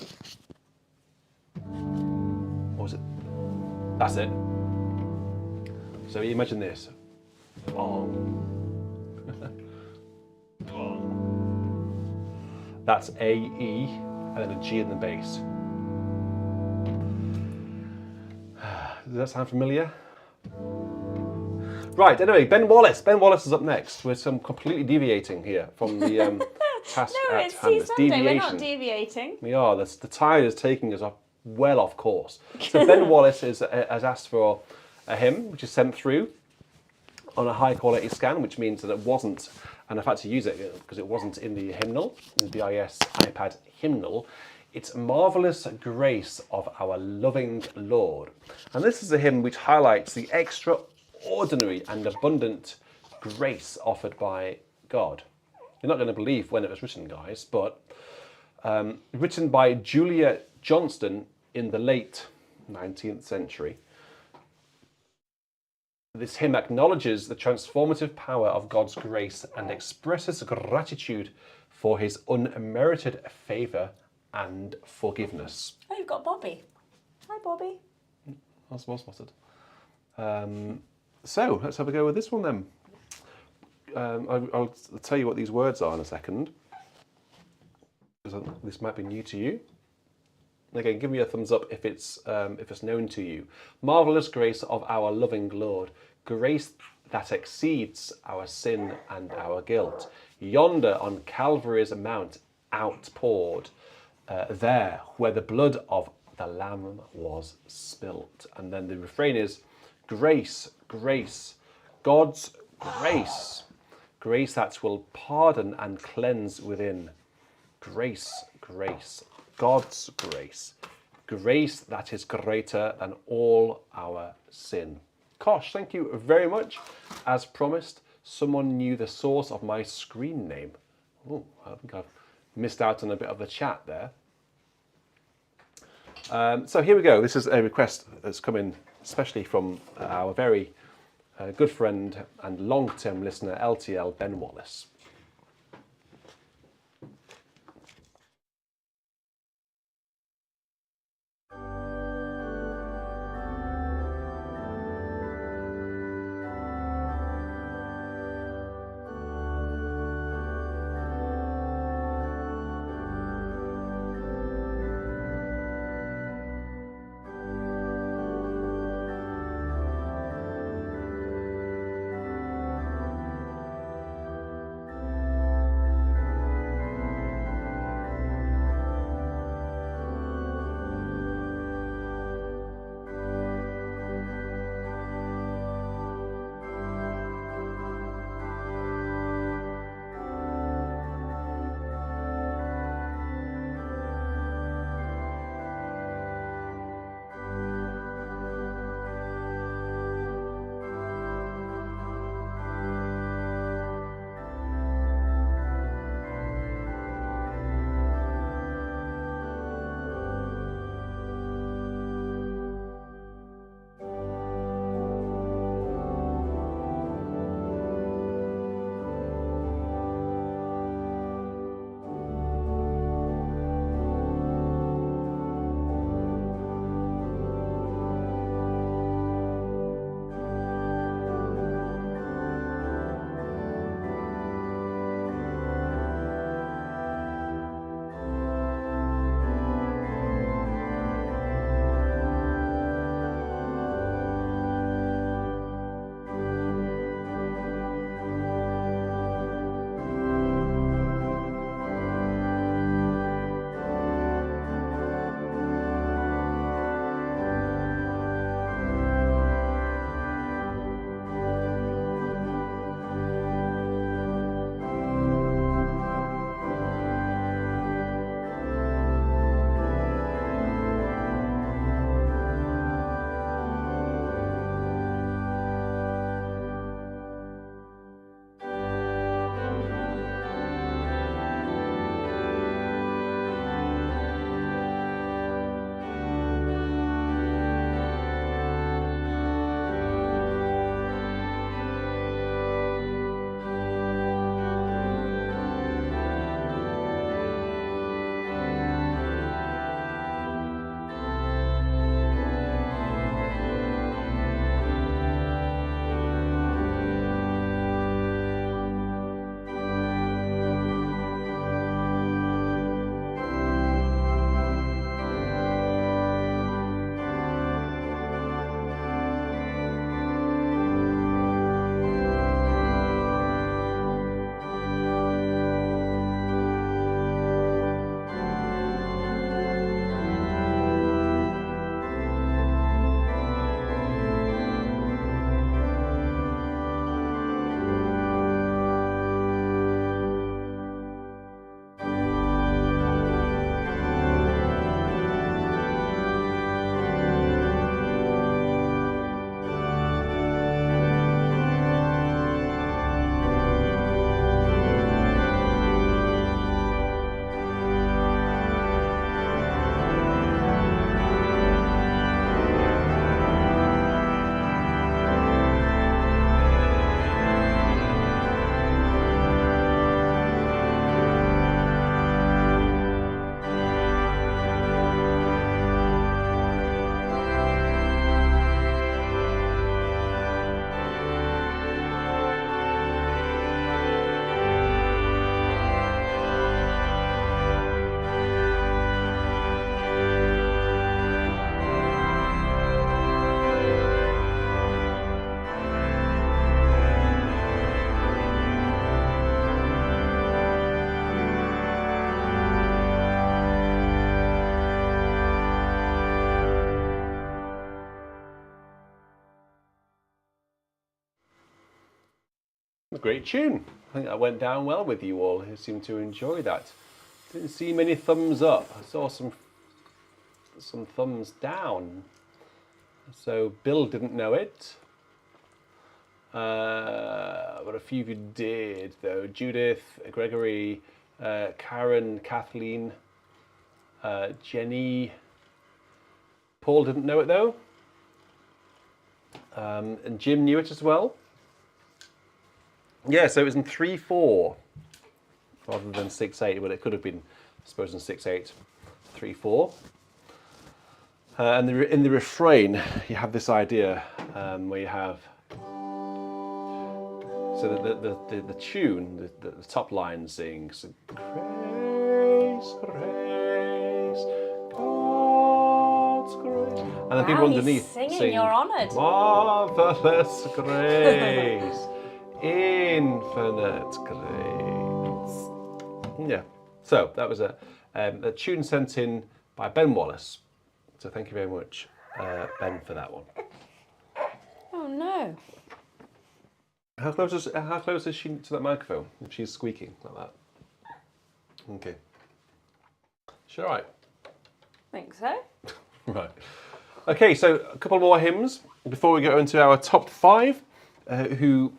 Or was it? That's it. So you imagine this. Bong. Bong. That's A, E, and then a G in the bass. Does that sound familiar? Right, anyway, Ben Wallace. Ben Wallace is up next. We're completely deviating here from the task No, at it's hand. See It's Sunday. We're not deviation. deviating. We are. The tide is taking us well off course. So Ben Wallace has asked for a hymn, which is sent through on a high quality scan, which means that it wasn't, and I've had to use it because it wasn't in the hymnal, in the BIS iPad hymnal. It's Marvellous Grace of Our Loving Lord. And this is a hymn which highlights the extraordinary and abundant grace offered by God. You're not going to believe when it was written, guys, but written by Julia Johnston in the late 19th century. This hymn acknowledges the transformative power of God's grace and expresses gratitude for his unmerited favour and forgiveness. Oh, you've got Bobby. Hi, Bobby. That's well spotted. So let's have a go with this one then. I'll tell you what these words are in a second, because this might be new to you. Again, give me a thumbs up if it's known to you. Marvellous grace of our loving Lord, grace that exceeds our sin and our guilt. Yonder on Calvary's mount outpoured, there where the blood of the Lamb was spilt. And then the refrain is, grace, grace, God's grace, grace that will pardon and cleanse within. Grace, grace, God's grace, grace that is greater than all our sin. Kosh, thank you very much. As promised, someone knew the source of my screen name. Oh, I think I've missed out on a bit of the chat there. So here we go. This is a request that's come in, especially from our very good friend and long-term listener, LTL Ben Wallace. A great tune. I think that went down well with you all who seemed to enjoy that. Didn't see many thumbs up. I saw some thumbs down. So Bill didn't know it. But a few of you did, though. Judith, Gregory, Karen, Kathleen, Jenny. Paul didn't know it, though. And Jim knew it as well. Yeah, so it was in 3/4 rather than 6/8, but it could have been, I suppose, in 6/8, 3/4. And in the refrain, you have this idea where you have, so the tune, the top line sings, grace, grace, God's grace. And then people underneath sing, you're honoured. Marvelous grace, infinite grace. Yeah, so that was a tune sent in by Ben Wallace. So thank you very much, Ben, for that one. Oh no. How close is she to that microphone? If she's squeaking like that. Okay. She all right? I think so. Right. Okay, so a couple more hymns before we go into our top 5, who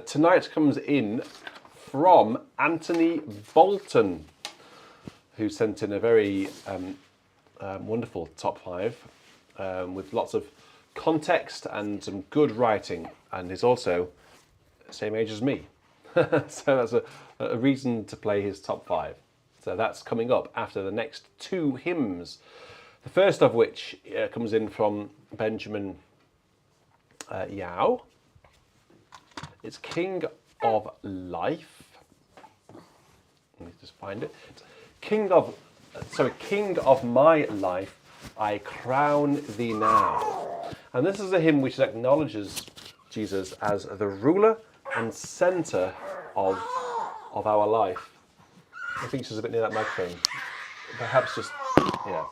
tonight comes in from Anthony Bolton, who sent in a very wonderful top 5 with lots of context and some good writing, and is also the same age as me. So that's a reason to play his top 5. So that's coming up after the next 2 hymns. The first of which comes in from Benjamin Yau. It's King of Life. Let me just find it. It's King of my life, I crown thee now. And this is a hymn which acknowledges Jesus as the ruler and centre of our life. I think she's a bit near that microphone. Perhaps just, yeah.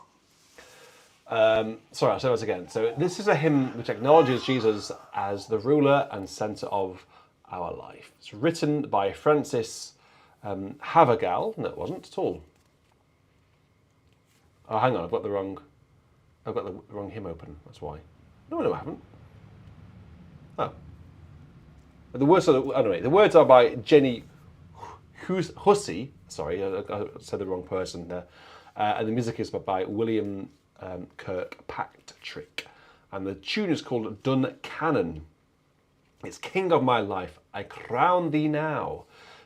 Sorry, I'll say this again. So this is a hymn which acknowledges Jesus as the ruler and centre of our life. It's written by Francis Havergal. No, it wasn't at all. Oh, hang on, I've got the wrong hymn open. That's why. No, I haven't. Oh. The words are by Jenny Hussey. Sorry, I said the wrong person there. And the music is by William Kirkpatrick. And the tune is called Dun Canon. It's King of my life, I crown thee now.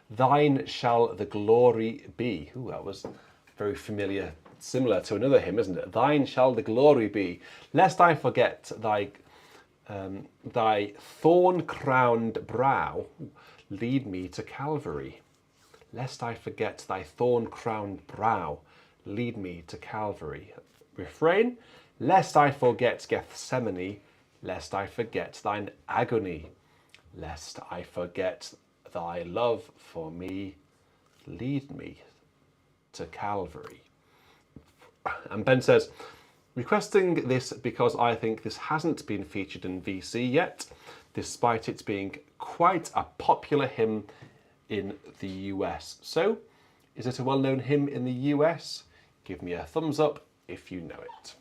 Thine shall the glory be. Ooh, that was very familiar, similar to another hymn, isn't it? Thine shall the glory be, lest I forget thy thorn-crowned brow, lead me to Calvary. Lest I forget thy thorn-crowned brow, lead me to Calvary. Refrain, lest I forget Gethsemane, lest I forget thine agony, lest I forget thy love for me, lead me to Calvary. And Ben says, requesting this because I think this hasn't been featured in VC yet, despite it being quite a popular hymn in the US. So, is it a well-known hymn in the US? Give me a thumbs up if you know it.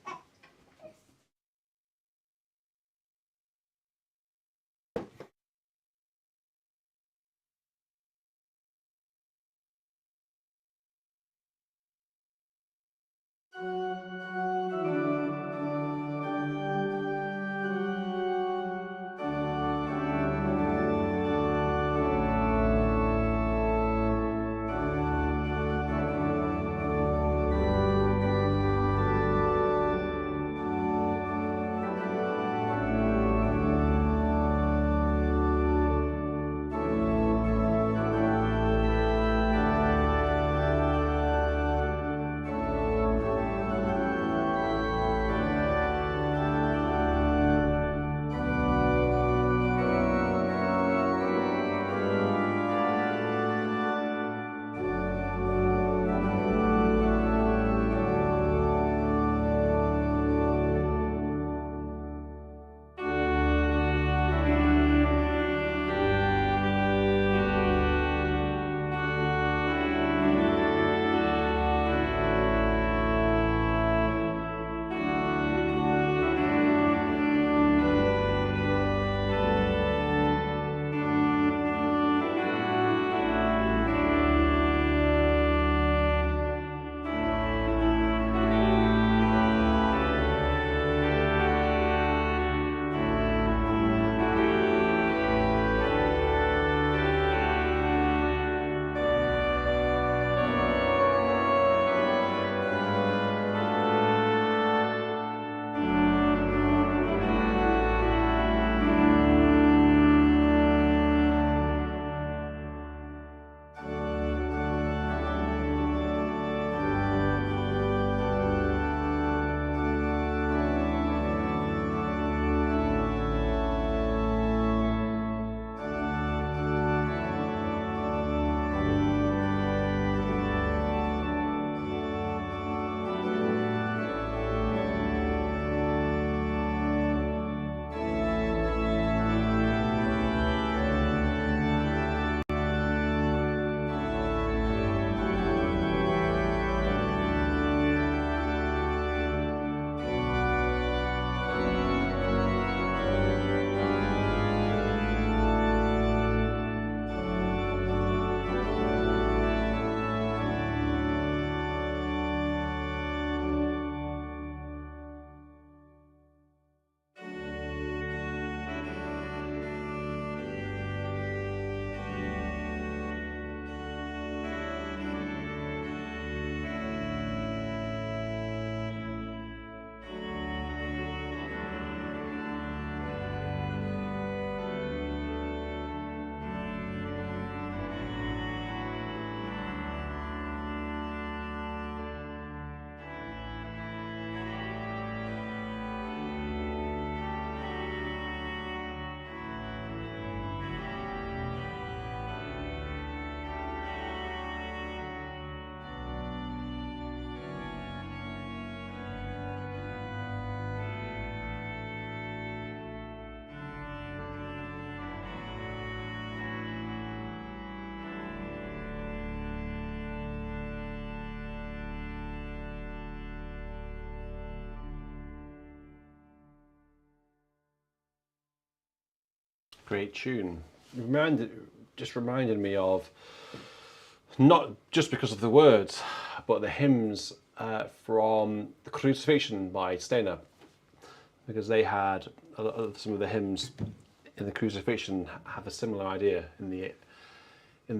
great tune. Just reminded me of, not just because of the words, but the hymns from the Crucifixion by Steiner, because they had some of the hymns in the Crucifixion have a similar idea in the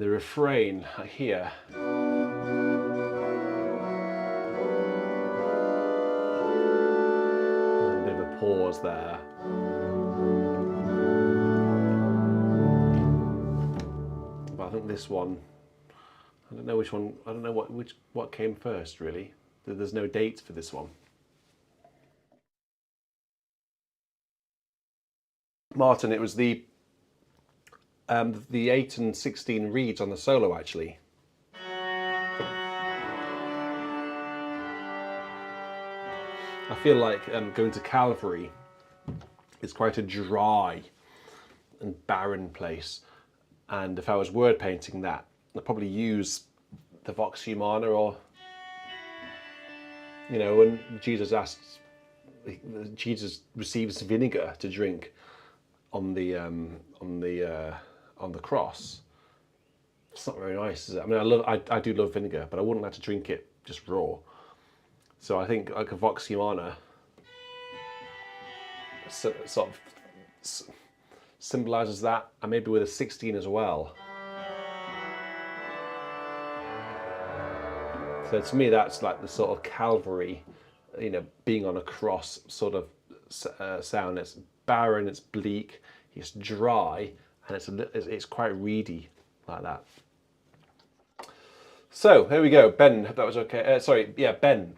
refrain here. There's a bit of a pause there. But I think this one, I don't know which one. I don't know what came first really. There's no date for this one. Martin, it was the 8 and 16 reeds on the solo actually. I feel like going to Calvary is quite a dry and barren place, and if I was word painting that, I'd probably use the Vox Humana, or when Jesus receives vinegar to drink on the cross. It's not very nice, is it? I mean, I do love vinegar, but I wouldn't like to drink it just raw. So I think like a Vox Humana sort of symbolizes that, and maybe with a 16 as well. So to me, that's like the sort of Calvary, being on a cross sort of sound. It's barren, it's bleak, it's dry, and it's quite reedy like that. So here we go. Ben, hope that was okay. Ben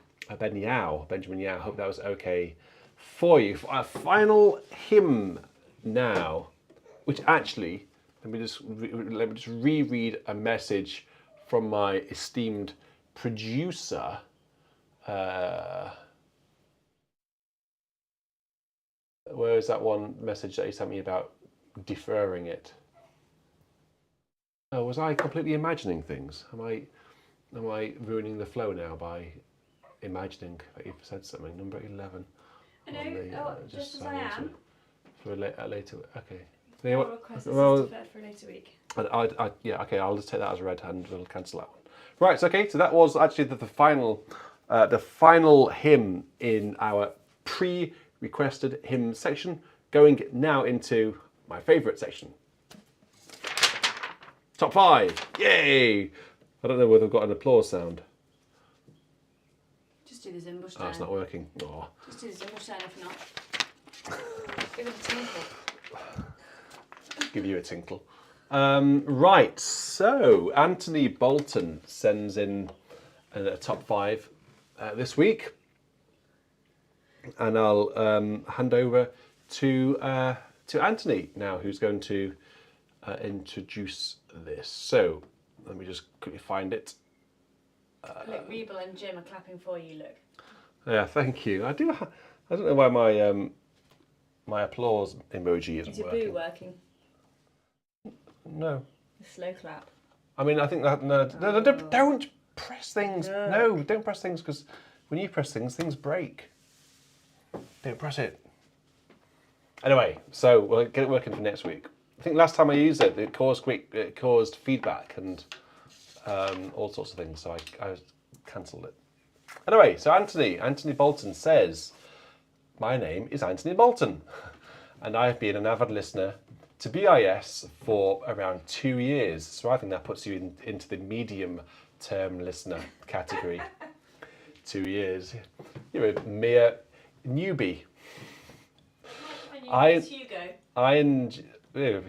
Yau, Benjamin Yau. Hope that was okay for you. For our final hymn now, which actually, let me just reread a message from my esteemed producer. Where is that one message that he sent me about deferring it? Oh, was I completely imagining things? Am I ruining the flow now by imagining that you've said something? Number 11. Just as I am. For a later. Okay. Your request is deferred for a later week. Okay. I'll just take that as read and we'll cancel that one. Right. Okay. So that was actually the final hymn in our pre-requested hymn section. Going now into my favourite section. Top 5. Yay! I don't know whether we've got an applause sound. Just do the Zimble Oh, it's not working. Oh. Just do the Zimble sound if not. Give it a tinkle. Give you a tinkle. Right, so Anthony Bolton sends in a top 5 this week. And I'll hand over to Anthony now, who's going to introduce this. So let me just quickly find it. Look, Rebel and Jim are clapping for you. Look. Yeah, thank you. I don't know why my applause emoji isn't working. Is your boo working? No. The slow clap. I mean, I think that no, don't press things. No, don't press things, because when you press things break. Don't press it. Anyway, so we'll get it working for next week. I think last time I used it, it caused feedback and all sorts of things, so I cancelled it. Anyway, so Anthony Bolton says, my name is Anthony Bolton, and I've been an avid listener to BIS for around 2 years. So I think that puts you into the medium-term listener category. 2 years. You're a mere newbie.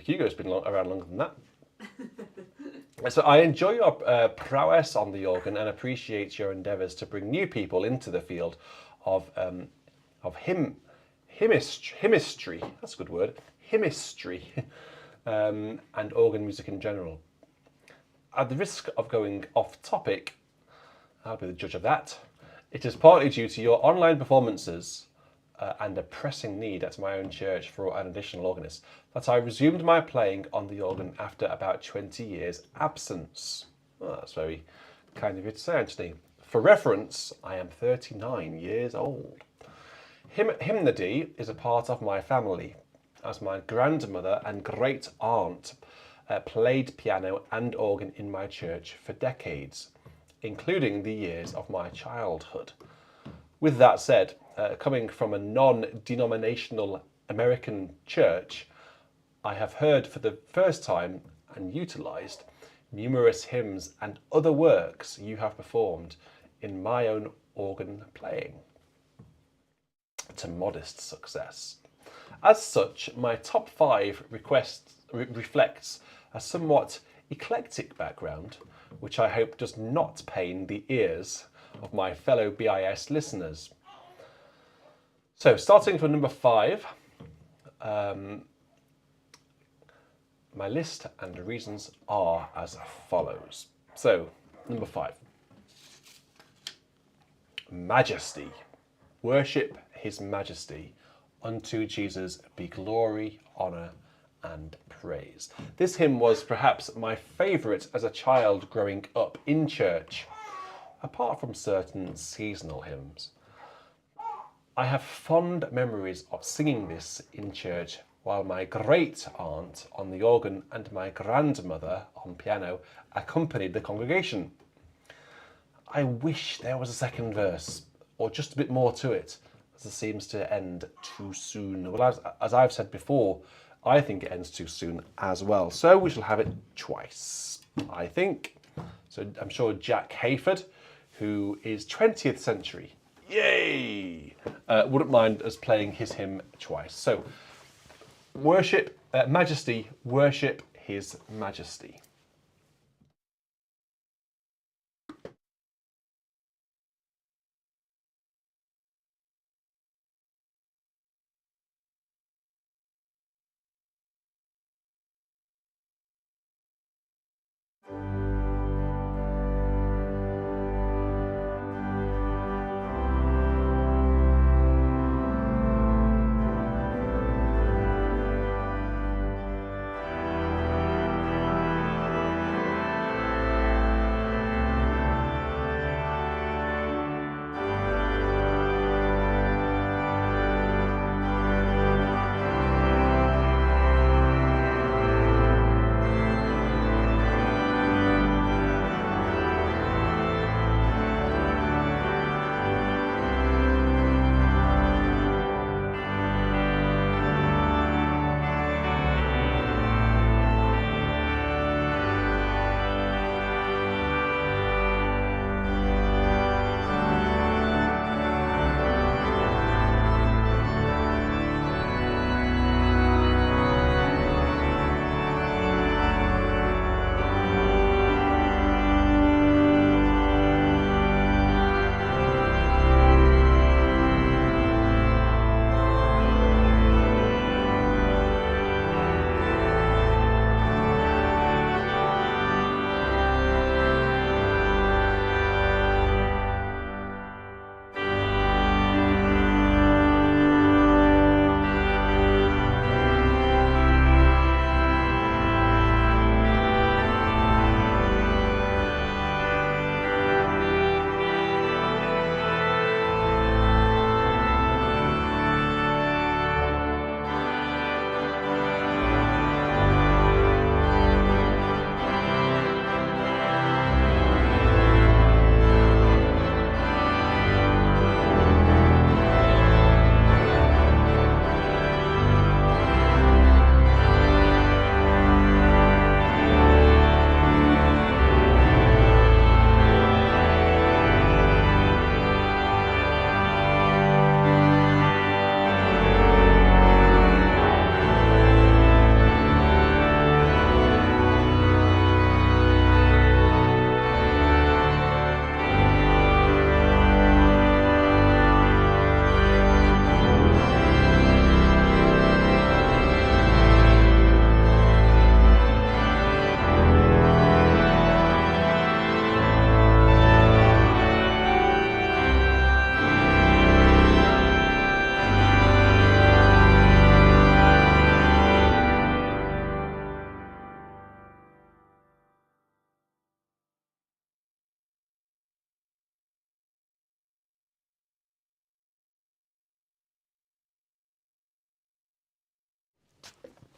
Hugo's been around longer than that. So I enjoy your prowess on the organ and appreciate your endeavours to bring new people into the field of hymistry. That's a good word. Hymistry and organ music in general. At the risk of going off topic, I'll be the judge of that. It is partly due to your online performances and a pressing need at my own church for an additional organist that I resumed my playing on the organ after about 20 years absence. Well, that's very kind of you to say, Anthony. For reference, I am 39 years old. Hymnody is a part of my family. as my grandmother and great aunt played piano and organ in my church for decades, including the years of my childhood. With that said, coming from a non-denominational American church, I have heard for the first time and utilised numerous hymns and other works you have performed in my own organ playing to modest success. As such, my top 5 reflects a somewhat eclectic background, which I hope does not pain the ears of my fellow BIS listeners. So, starting from number 5, my list and reasons are as follows. So, number 5. Majesty. Worship his majesty. Unto Jesus be glory, honour and praise. This hymn was perhaps my favourite as a child growing up in church, apart from certain seasonal hymns. I have fond memories of singing this in church while my great aunt on the organ and my grandmother on piano accompanied the congregation. I wish there was a second verse, or just a bit more to it, as it seems to end too soon. Well, as I've said before, I think it ends too soon as well. So we shall have it twice, I think. So I'm sure Jack Hayford, who is 20th century, yay, wouldn't mind us playing his hymn twice. So, worship, Majesty, worship his majesty.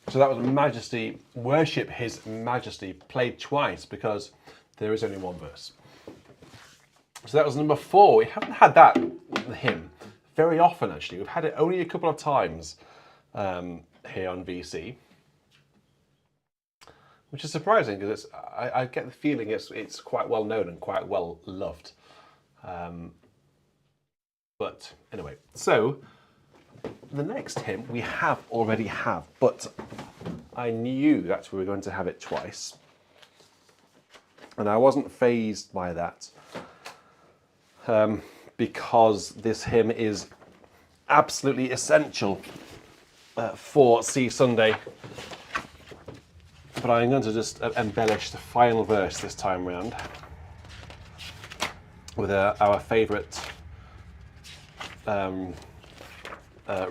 So that was Majesty, Worship His Majesty, played twice because there is only one verse. So that was number 4. We haven't had that hymn very often, actually. We've had it only a couple of times here on VC, which is surprising because I get the feeling it's quite well known and quite well loved. But anyway, so the next hymn we already have, but I knew that we were going to have it twice, and I wasn't fazed by that because this hymn is absolutely essential for C Sunday. But I'm going to just embellish the final verse this time round with our favourite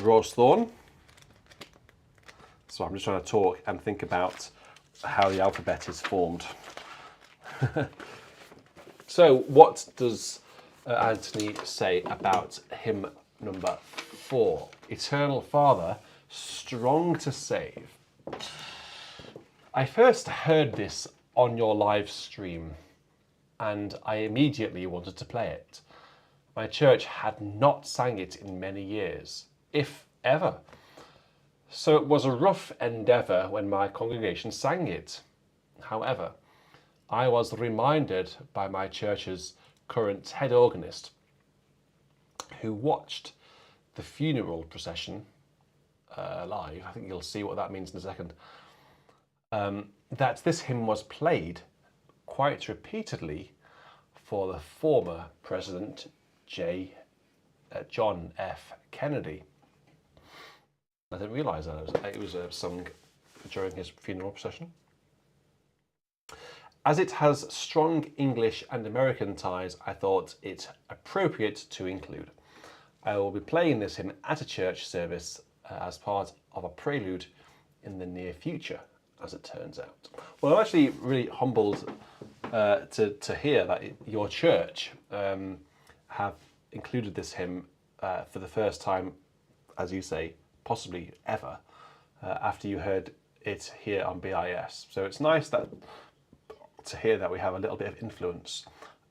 Rose Thorn. So I'm just trying to talk and think about how the alphabet is formed. So what does Anthony say about hymn number 4? Eternal Father, strong to save. I first heard this on your live stream and I immediately wanted to play it. My church had not sang it in many years, if ever. So it was a rough endeavour when my congregation sang it. However, I was reminded by my church's current head organist, who watched the funeral procession live. I think you'll see what that means in a second. That this hymn was played quite repeatedly for the former President John F. Kennedy. I didn't realise that it was sung during his funeral procession. As it has strong English and American ties, I thought it appropriate to include. I will be playing this hymn at a church service as part of a prelude in the near future, as it turns out. Well, I'm actually really humbled to hear that your church have included this hymn for the first time, as you say, possibly ever, after you heard it here on BIS. So it's nice to hear that we have a little bit of influence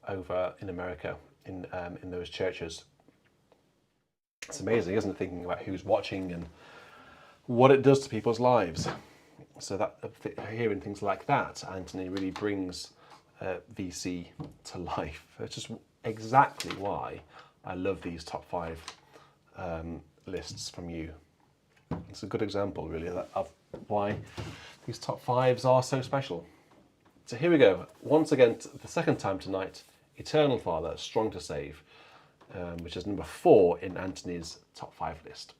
over in America in those churches. It's amazing, isn't it, thinking about who's watching and what it does to people's lives. So that hearing things like that, Anthony, really brings VC to life. It's just exactly why I love these top 5 lists from you. It's a good example, really, of why these top 5s are so special. So here we go. Once again, the second time tonight, Eternal Father, strong to save, which is number 4 in Anthony's top 5 list.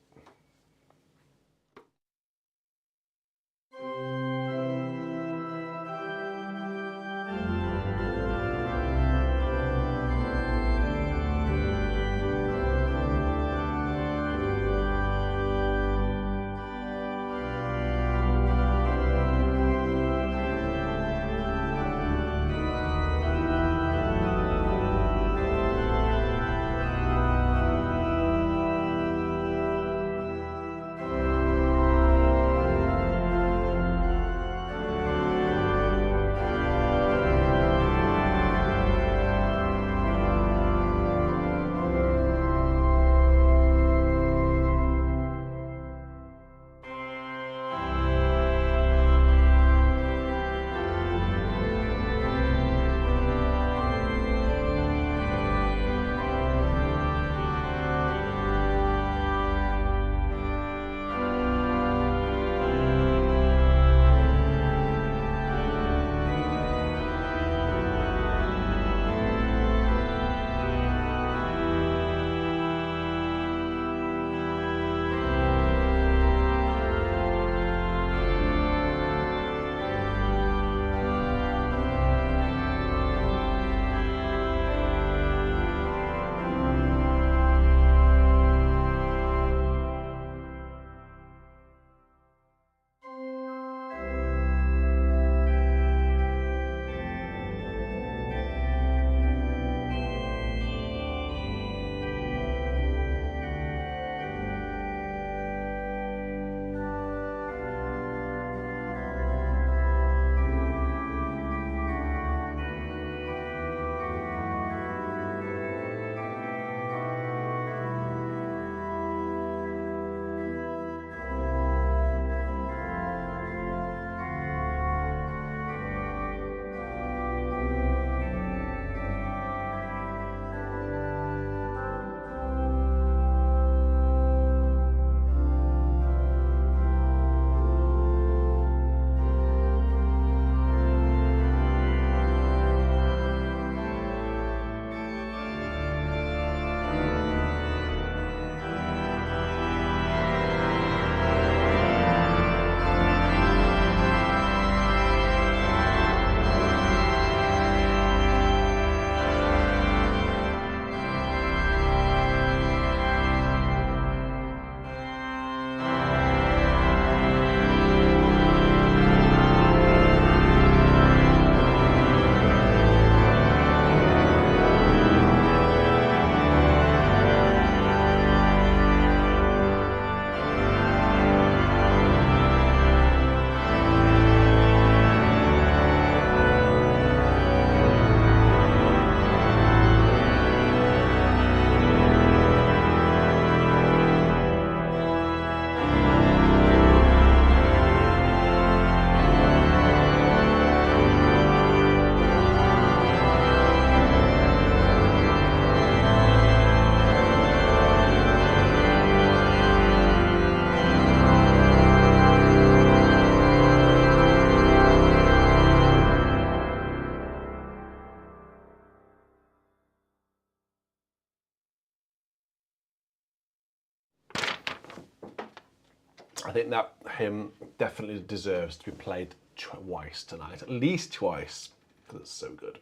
think that hymn definitely deserves to be played twice tonight, at least twice, because it's so good.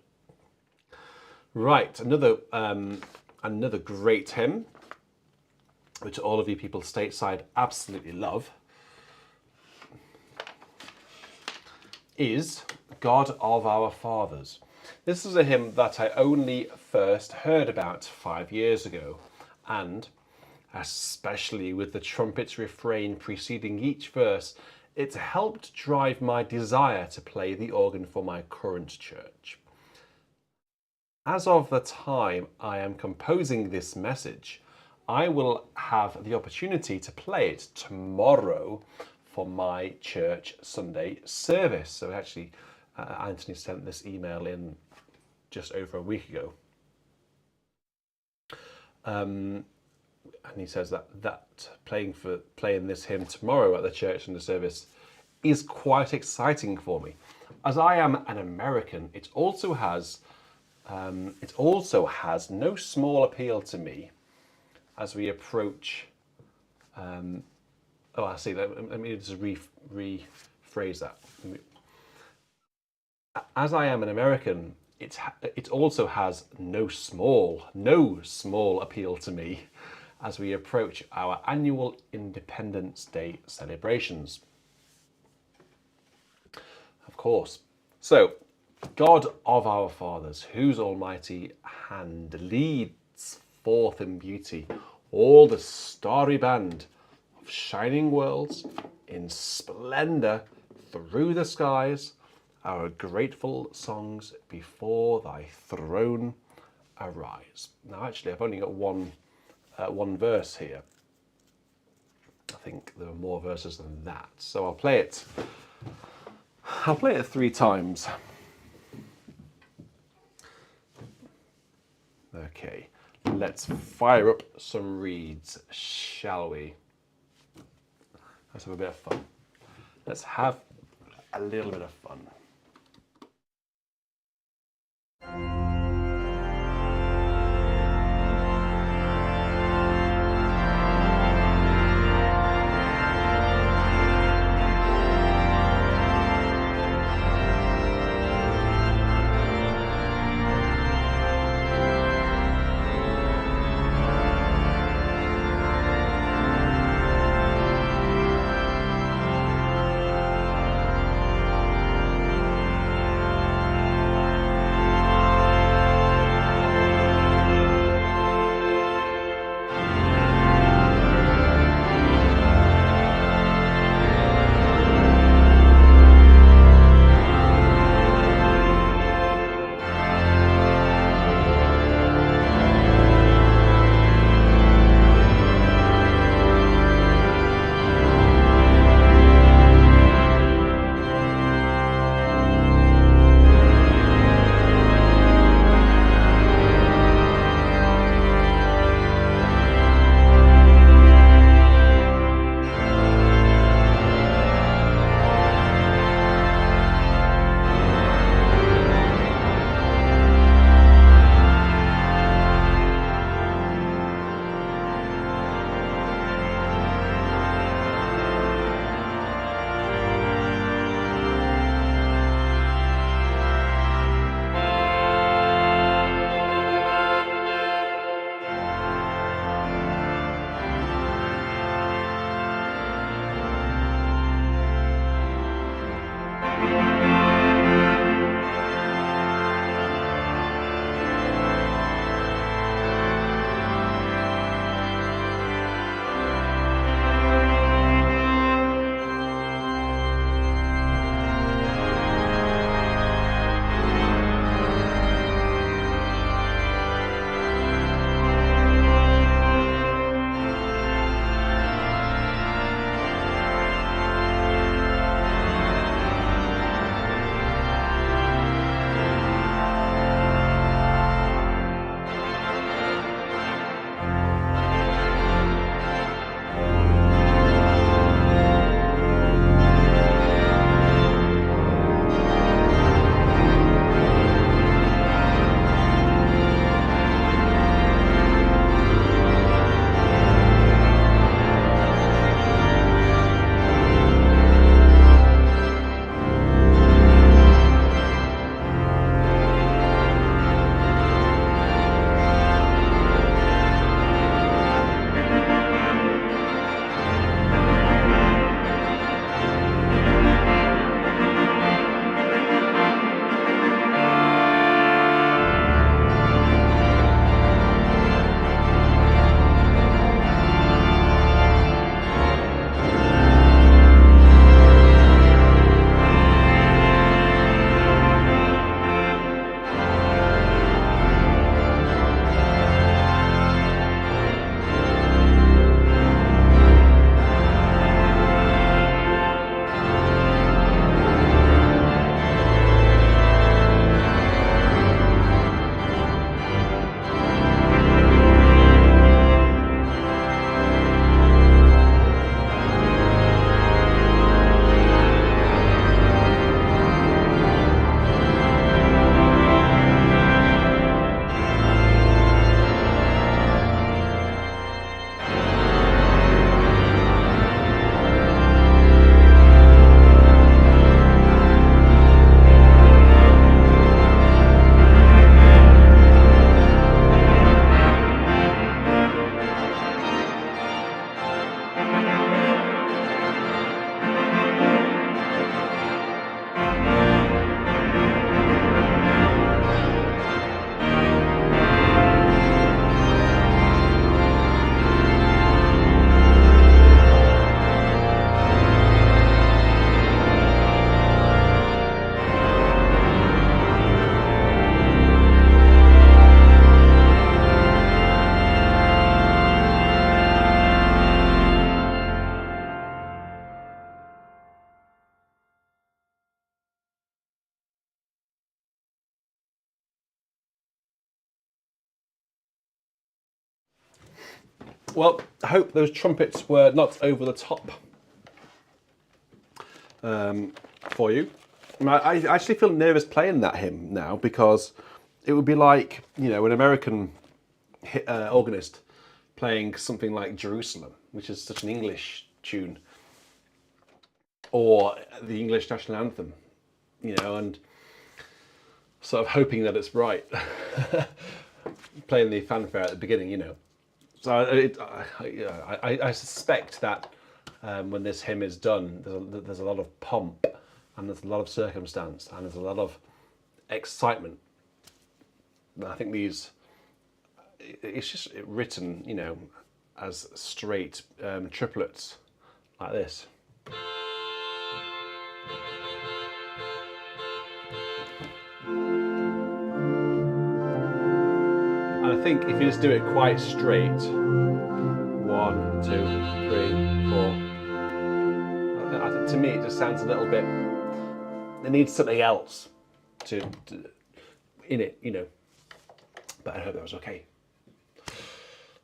Right, another great hymn, which all of you people stateside absolutely love, is God of Our Fathers. This is a hymn that I only first heard about 5 years ago, and especially with the trumpet's refrain preceding each verse, it helped drive my desire to play the organ for my current church. As of the time I am composing this message, I will have the opportunity to play it tomorrow for my church Sunday service. So actually, Anthony sent this email in just over a week ago. And he says that playing this hymn tomorrow at the church Sunday service is quite exciting for me. As I am an American, it also has no small appeal to me as we approach. I see. Let me just rephrase that. As I am an American, it also has no small appeal to me as we approach our annual Independence Day celebrations. Of course. So, God of our fathers, whose almighty hand leads forth in beauty all the starry band of shining worlds in splendor through the skies, our grateful songs before thy throne arise. Now actually I've only got one verse here. I think there are more verses than that, so I'll play it 3 times. Okay, let's fire up some reeds, shall we? Let's have a bit of fun. Let's have a little bit of fun. Well, I hope those trumpets were not over the top for you. I actually feel nervous playing that hymn now because it would be like, you know, an American organist playing something like Jerusalem, which is such an English tune, or the English national anthem, you know, and sort of hoping that it's right, playing the fanfare at the beginning, you know. So I suspect that when this hymn is done, there's a lot of pomp, and there's a lot of circumstance, and there's a lot of excitement. And I think it's just written, you know, as straight triplets like this. And I think if you just do it quite straight, 1, 2, 3, 4. I think to me it just sounds a little bit. It needs something else to in it, you know. But I hope that was okay.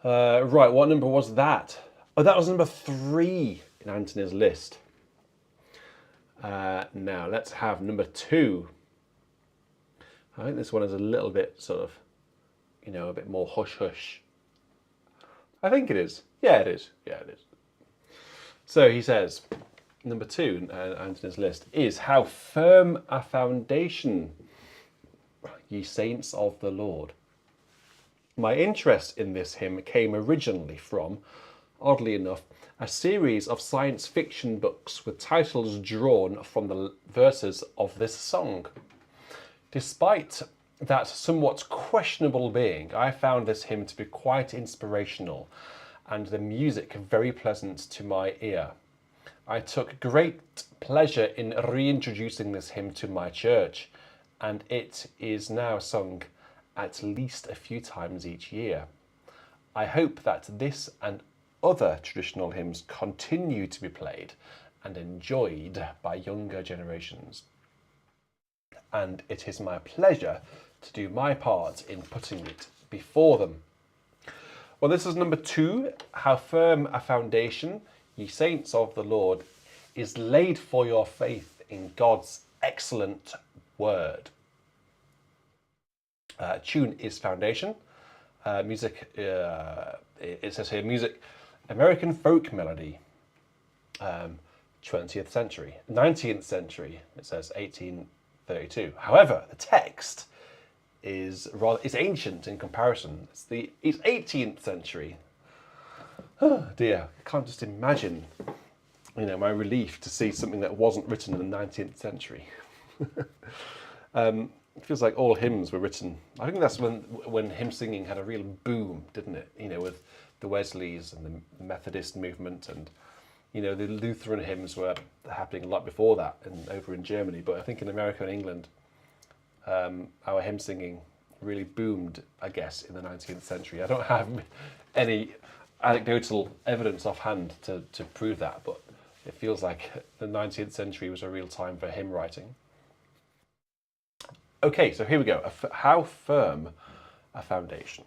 Right, what number was that? Oh, that was number 3 in Anthony's list. Now let's have number 2. I think this one is a little bit sort of, you know, a bit more hush hush. I think it is. Yeah, it is. Yeah, it is. So he says, number 2 in Anthony's list is "How firm a foundation, ye saints of the Lord." My interest in this hymn came originally from, oddly enough, a series of science fiction books with titles drawn from the verses of this song. Despite that somewhat questionable being, I found this hymn to be quite inspirational and the music very pleasant to my ear. I took great pleasure in reintroducing this hymn to my church, and it is now sung at least a few times each year. I hope that this and other traditional hymns continue to be played and enjoyed by younger generations. And it is my pleasure to do my part in putting it before them. Well, this is number 2. How firm a foundation, ye saints of the Lord, is laid for your faith in God's excellent word. Tune is foundation. Music, it says here, music, American folk melody, 20th century. 19th century, it says 1832. However, the text is ancient in comparison. It's 18th century. Oh dear, I can't just imagine, you know, my relief to see something that wasn't written in the 19th century. It feels like all hymns were written. I think that's when hymn singing had a real boom, didn't it? You know, with the Wesleys and the Methodist movement, and you know, the Lutheran hymns were happening a lot before that, and over in Germany. But I think in America and England, our hymn singing really boomed, I guess, in the 19th century. I don't have any anecdotal evidence offhand to prove that, but it feels like the 19th century was a real time for hymn writing. Okay, so here we go. How firm a foundation.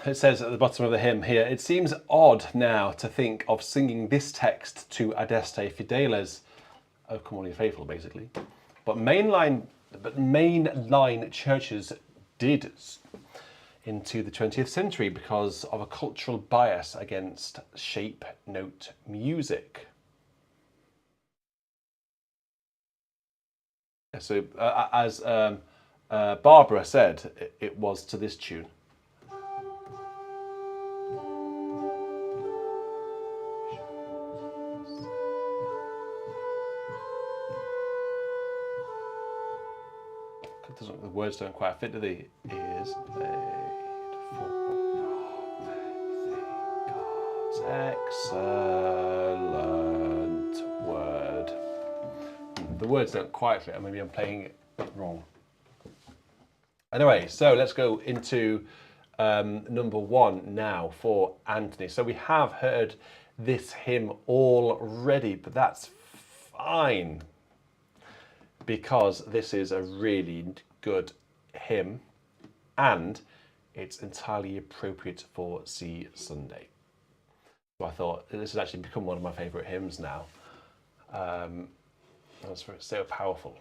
it says at the bottom of the hymn here, it seems odd now to think of singing this text to Adeste Fideles, oh come on, you faithful, basically. But mainline churches did into the 20th century because of a cultural bias against shape note music. So as Barbara said, it was to this tune. The words don't quite fit, do they? Is made for God's excellent word. The words don't quite fit, or maybe I'm playing it wrong. Anyway, so let's go into number one now for Anthony. So we have heard this hymn already, but that's fine, because this is a really good hymn and it's entirely appropriate for C Sunday. So I thought this has actually become one of my favourite hymns now. It's so powerful.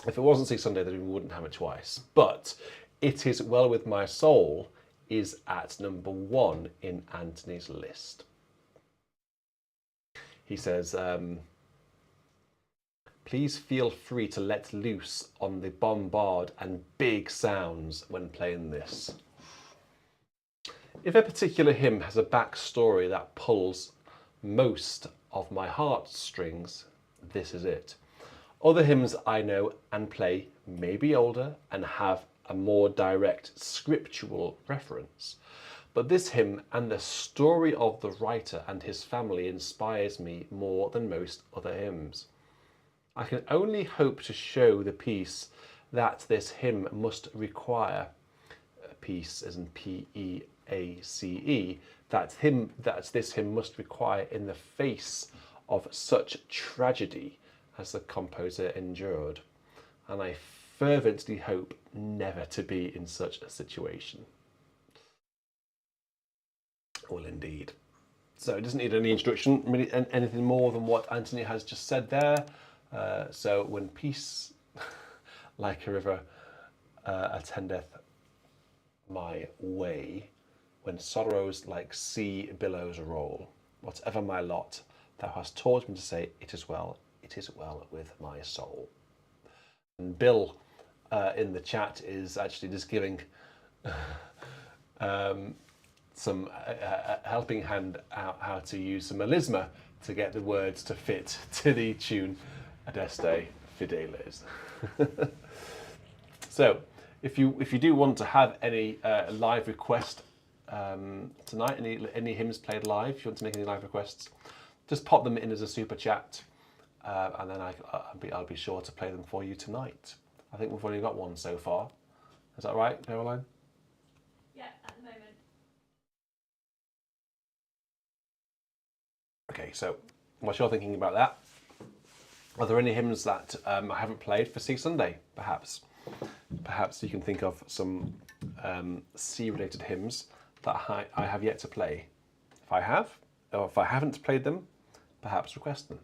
If it wasn't C Sunday, then we wouldn't have it twice. But It Is Well With My Soul is at number one in Anthony's list. He says, please feel free to let loose on the bombard and big sounds when playing this. If a particular hymn has a backstory that pulls most of my heartstrings, this is it. Other hymns I know and play may be older and have a more direct scriptural reference, but this hymn and the story of the writer and his family inspires me more than most other hymns. I can only hope to show the peace that this hymn must require, peace as in P-E-A-C-E, that this hymn must require in the face of such tragedy as the composer endured, and I fervently hope never to be in such a situation. Well, indeed. So it doesn't need any introduction, really, anything more than what Anthony has just said there. So when peace, like a river, attendeth my way, when sorrows like sea billows roll, whatever my lot, thou hast taught me to say, it is well with my soul. And Bill in the chat is actually just giving some helping hand out how to use some melisma to get the words to fit to the tune Adeste Fideles. So if you do want to have any live request tonight, any hymns played live, if you want to make any live requests, just pop them in as a super chat, and then I'll be sure to play them for you tonight. I think we've already got one so far. Is that right, Caroline? Yeah, at the moment. Okay, so whilst you're thinking about that, are there any hymns that I haven't played for C Sunday, perhaps? Perhaps you can think of some C-related hymns that I have yet to play. If I have, or if I haven't played them, perhaps request them.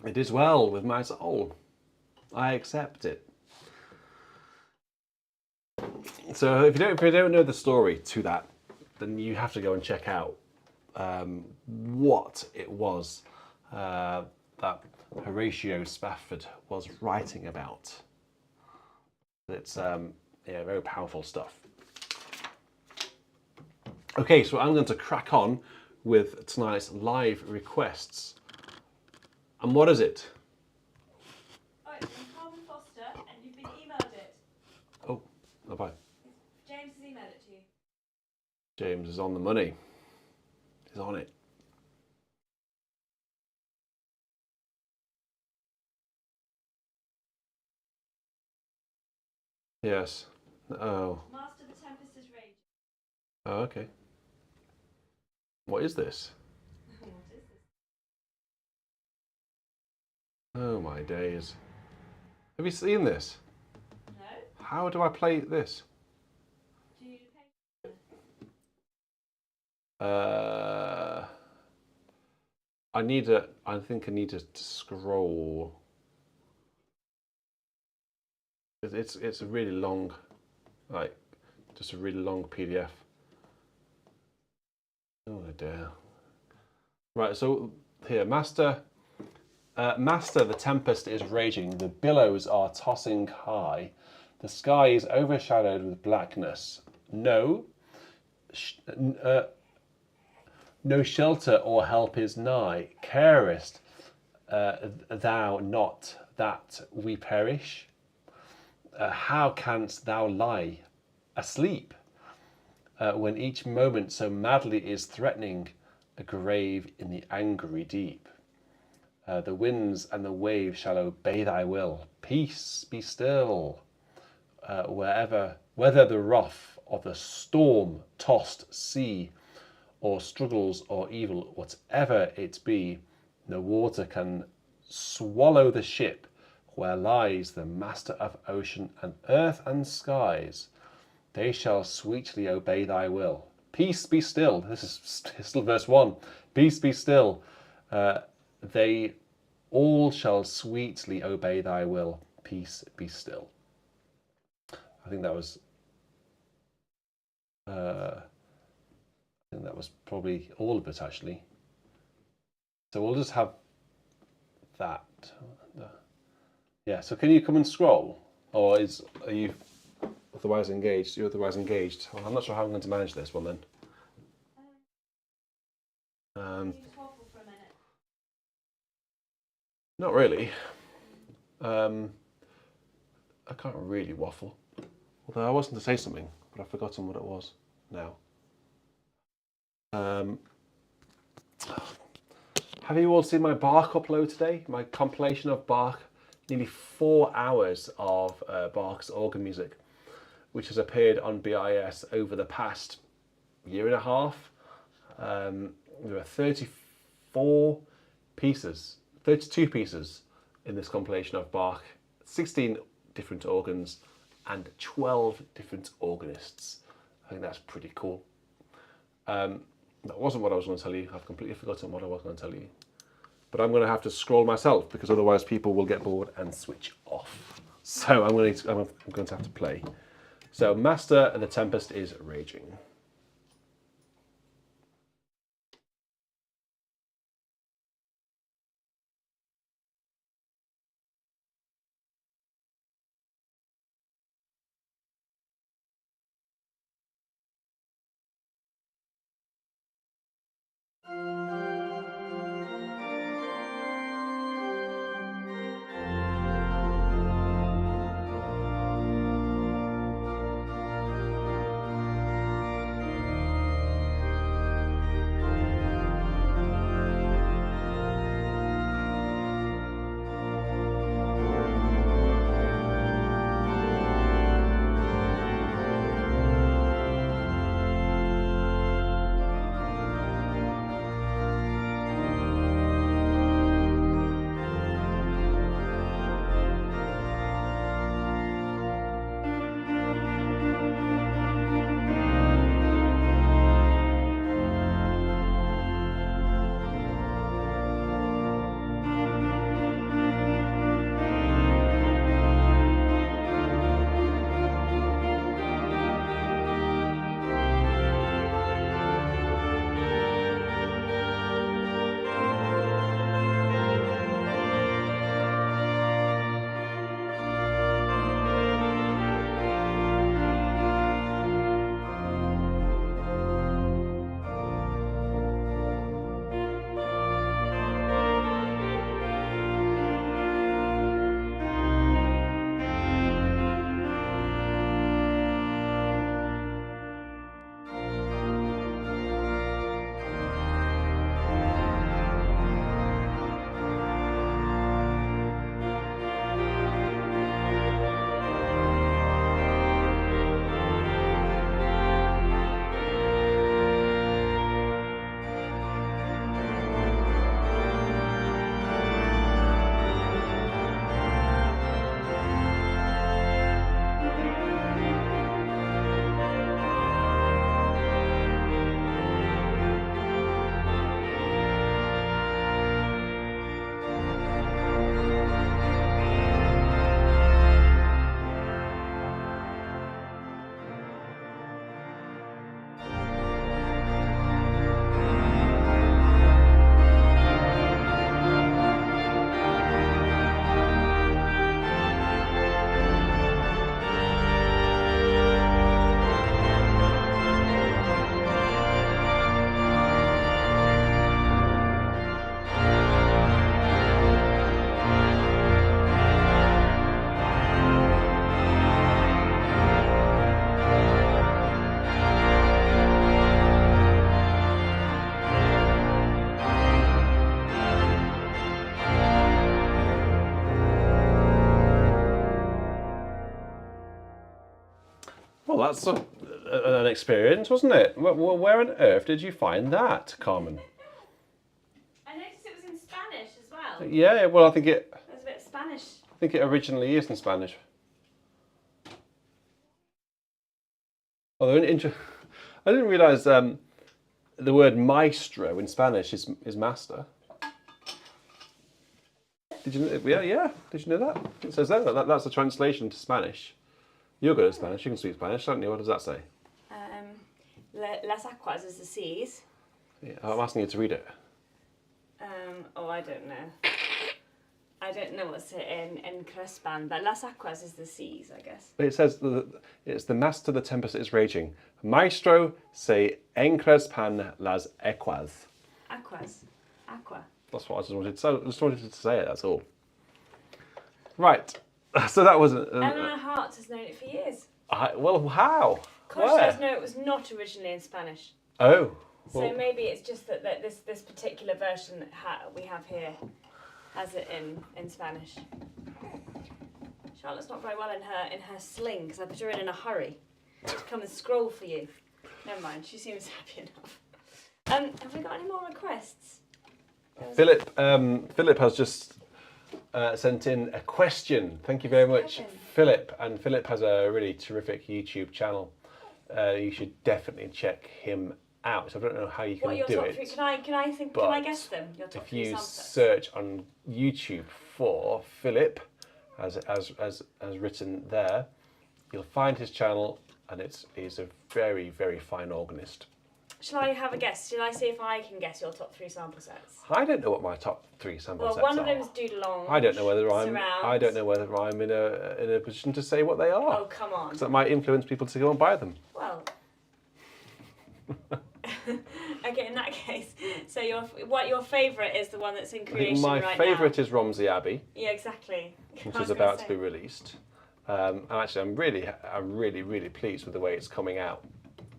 It is well with my soul. I accept it. So if you don't know the story to that, then you have to go and check out what it was that Horatio Spafford was writing about. It's yeah, very powerful stuff. Okay, so I'm going to crack on with tonight's live requests. And what is it? Oh, it's from Carmen Foster, and you've been emailed it. Oh, have I? James has emailed it to you. James is on the money. He's on it. Yes. Oh. Master, the tempest is raging. Oh, okay. What is this? What is this? Oh my days. Have you seen this? No? How do I play this? Do you need a paper? I think I need to scroll. It's a really long, like, just a really long PDF. Oh dear. Right, so here, Master, the tempest is raging, the billows are tossing high, the sky is overshadowed with blackness. No shelter or help is nigh. Carest thou not that we perish? How canst thou lie asleep when each moment so madly is threatening a grave in the angry deep? The winds and the waves shall obey thy will. Peace, be still. Whether the wrath of the storm-tossed sea, or struggles or evil, whatever it be, no water can swallow the ship where lies the master of ocean and earth and skies. They shall sweetly obey thy will. Peace, be still. This is still verse 1. Peace, be still. They all shall sweetly obey thy will. Peace, be still. I think that was probably all of it, actually. So we'll just have that. Yeah, so can you come and scroll? Or are you otherwise engaged? You're otherwise engaged. Well, I'm not sure how I'm going to manage this one then. Can you just waffle for a minute? Not really. I can't really waffle. Although I was going to say something, but I've forgotten what it was now. Have you all seen my Bach upload today? My compilation of Bach, nearly 4 hours of Bach's organ music, which has appeared on BIS over the past year and a half. There are 32 pieces in this compilation of Bach, 16 different organs and 12 different organists. I think that's pretty cool. That wasn't what I was going to tell you. I've completely forgotten what I was going to tell you. But I'm going to have to scroll myself because otherwise people will get bored and switch off. So I'm going to have to play. So Master, the tempest is raging. Well, that's an experience, wasn't it? Where on earth did you find that, Carmen? I noticed it was in Spanish as well. Yeah, well, I think it. There's a bit of Spanish. I think it originally is in Spanish. Although, I didn't realise the word maestro in Spanish is master. Did you? Yeah. Did you know that? It says that's a translation to Spanish. You're good at Spanish. You can speak Spanish, don't you? What does that say? Las aguas is the seas. Yeah, I'm asking you to read it. I don't know. I don't know what's it in Crespan, but Las Aguas is the seas, I guess. It says it's the master the tempest is raging. Maestro se encrespan las aguas. Aquas. Aqua. That's what I just wanted. So I just wanted to say it. That's all. Right. So that was. Eleanor Hart has known it for years. Well, how? Conch does know it was not originally in Spanish. Oh. So Well, maybe it's just that this particular version that we have here has it in Spanish. Charlotte's not very well in her sling because I put her in a hurry to come and scroll for you. Never mind, she seems happy enough. Have we got any more requests? Philip has just sent in a question. Thank you very much, Philip. And Philip has a really terrific YouTube channel. You should definitely check him out. So I don't know how you can do top it. three? Can I guess them? Your top if three you sample sets? search on YouTube for Philip, as written there, you'll find his channel, and he's a very, very fine organist. Shall I have a guess? Shall I see if I can guess your top three sample sets? I don't know what my top three sample sets are. Well, one of them is Doodalong. I don't know whether Surround. I'm in a position to say what they are. Oh, come on. Because that might influence people to go and buy them. Well. Okay, in that case, so your favourite is the one that's in creation right now? My favourite is Romsey Abbey. Yeah, exactly. Which is about to be released. And actually, I'm really pleased with the way it's coming out.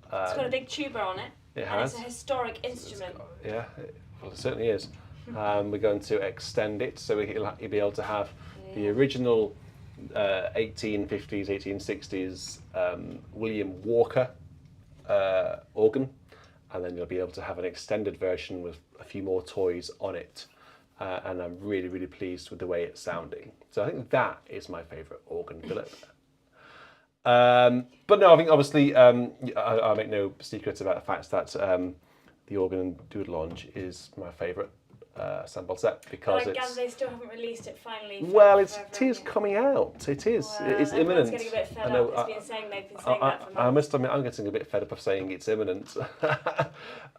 It's got a big tuba on it. It and has. It's a historic instrument. Well, it certainly is. We're going to extend it so you'll be able to have the original 1850s, 1860s William Walker organ, and then you'll be able to have an extended version with a few more toys on it. And I'm really pleased with the way it's sounding. So I think that is my favourite organ, Philip. But no, I think obviously I make no secrets about the fact that the organ Doodalong is my favourite sample set because but I gather they still haven't released it finally. Well, it is coming out. It is. Well, it's imminent. Getting a bit fed up. They've been saying that for months. I must admit, I'm getting a bit fed up of saying it's imminent.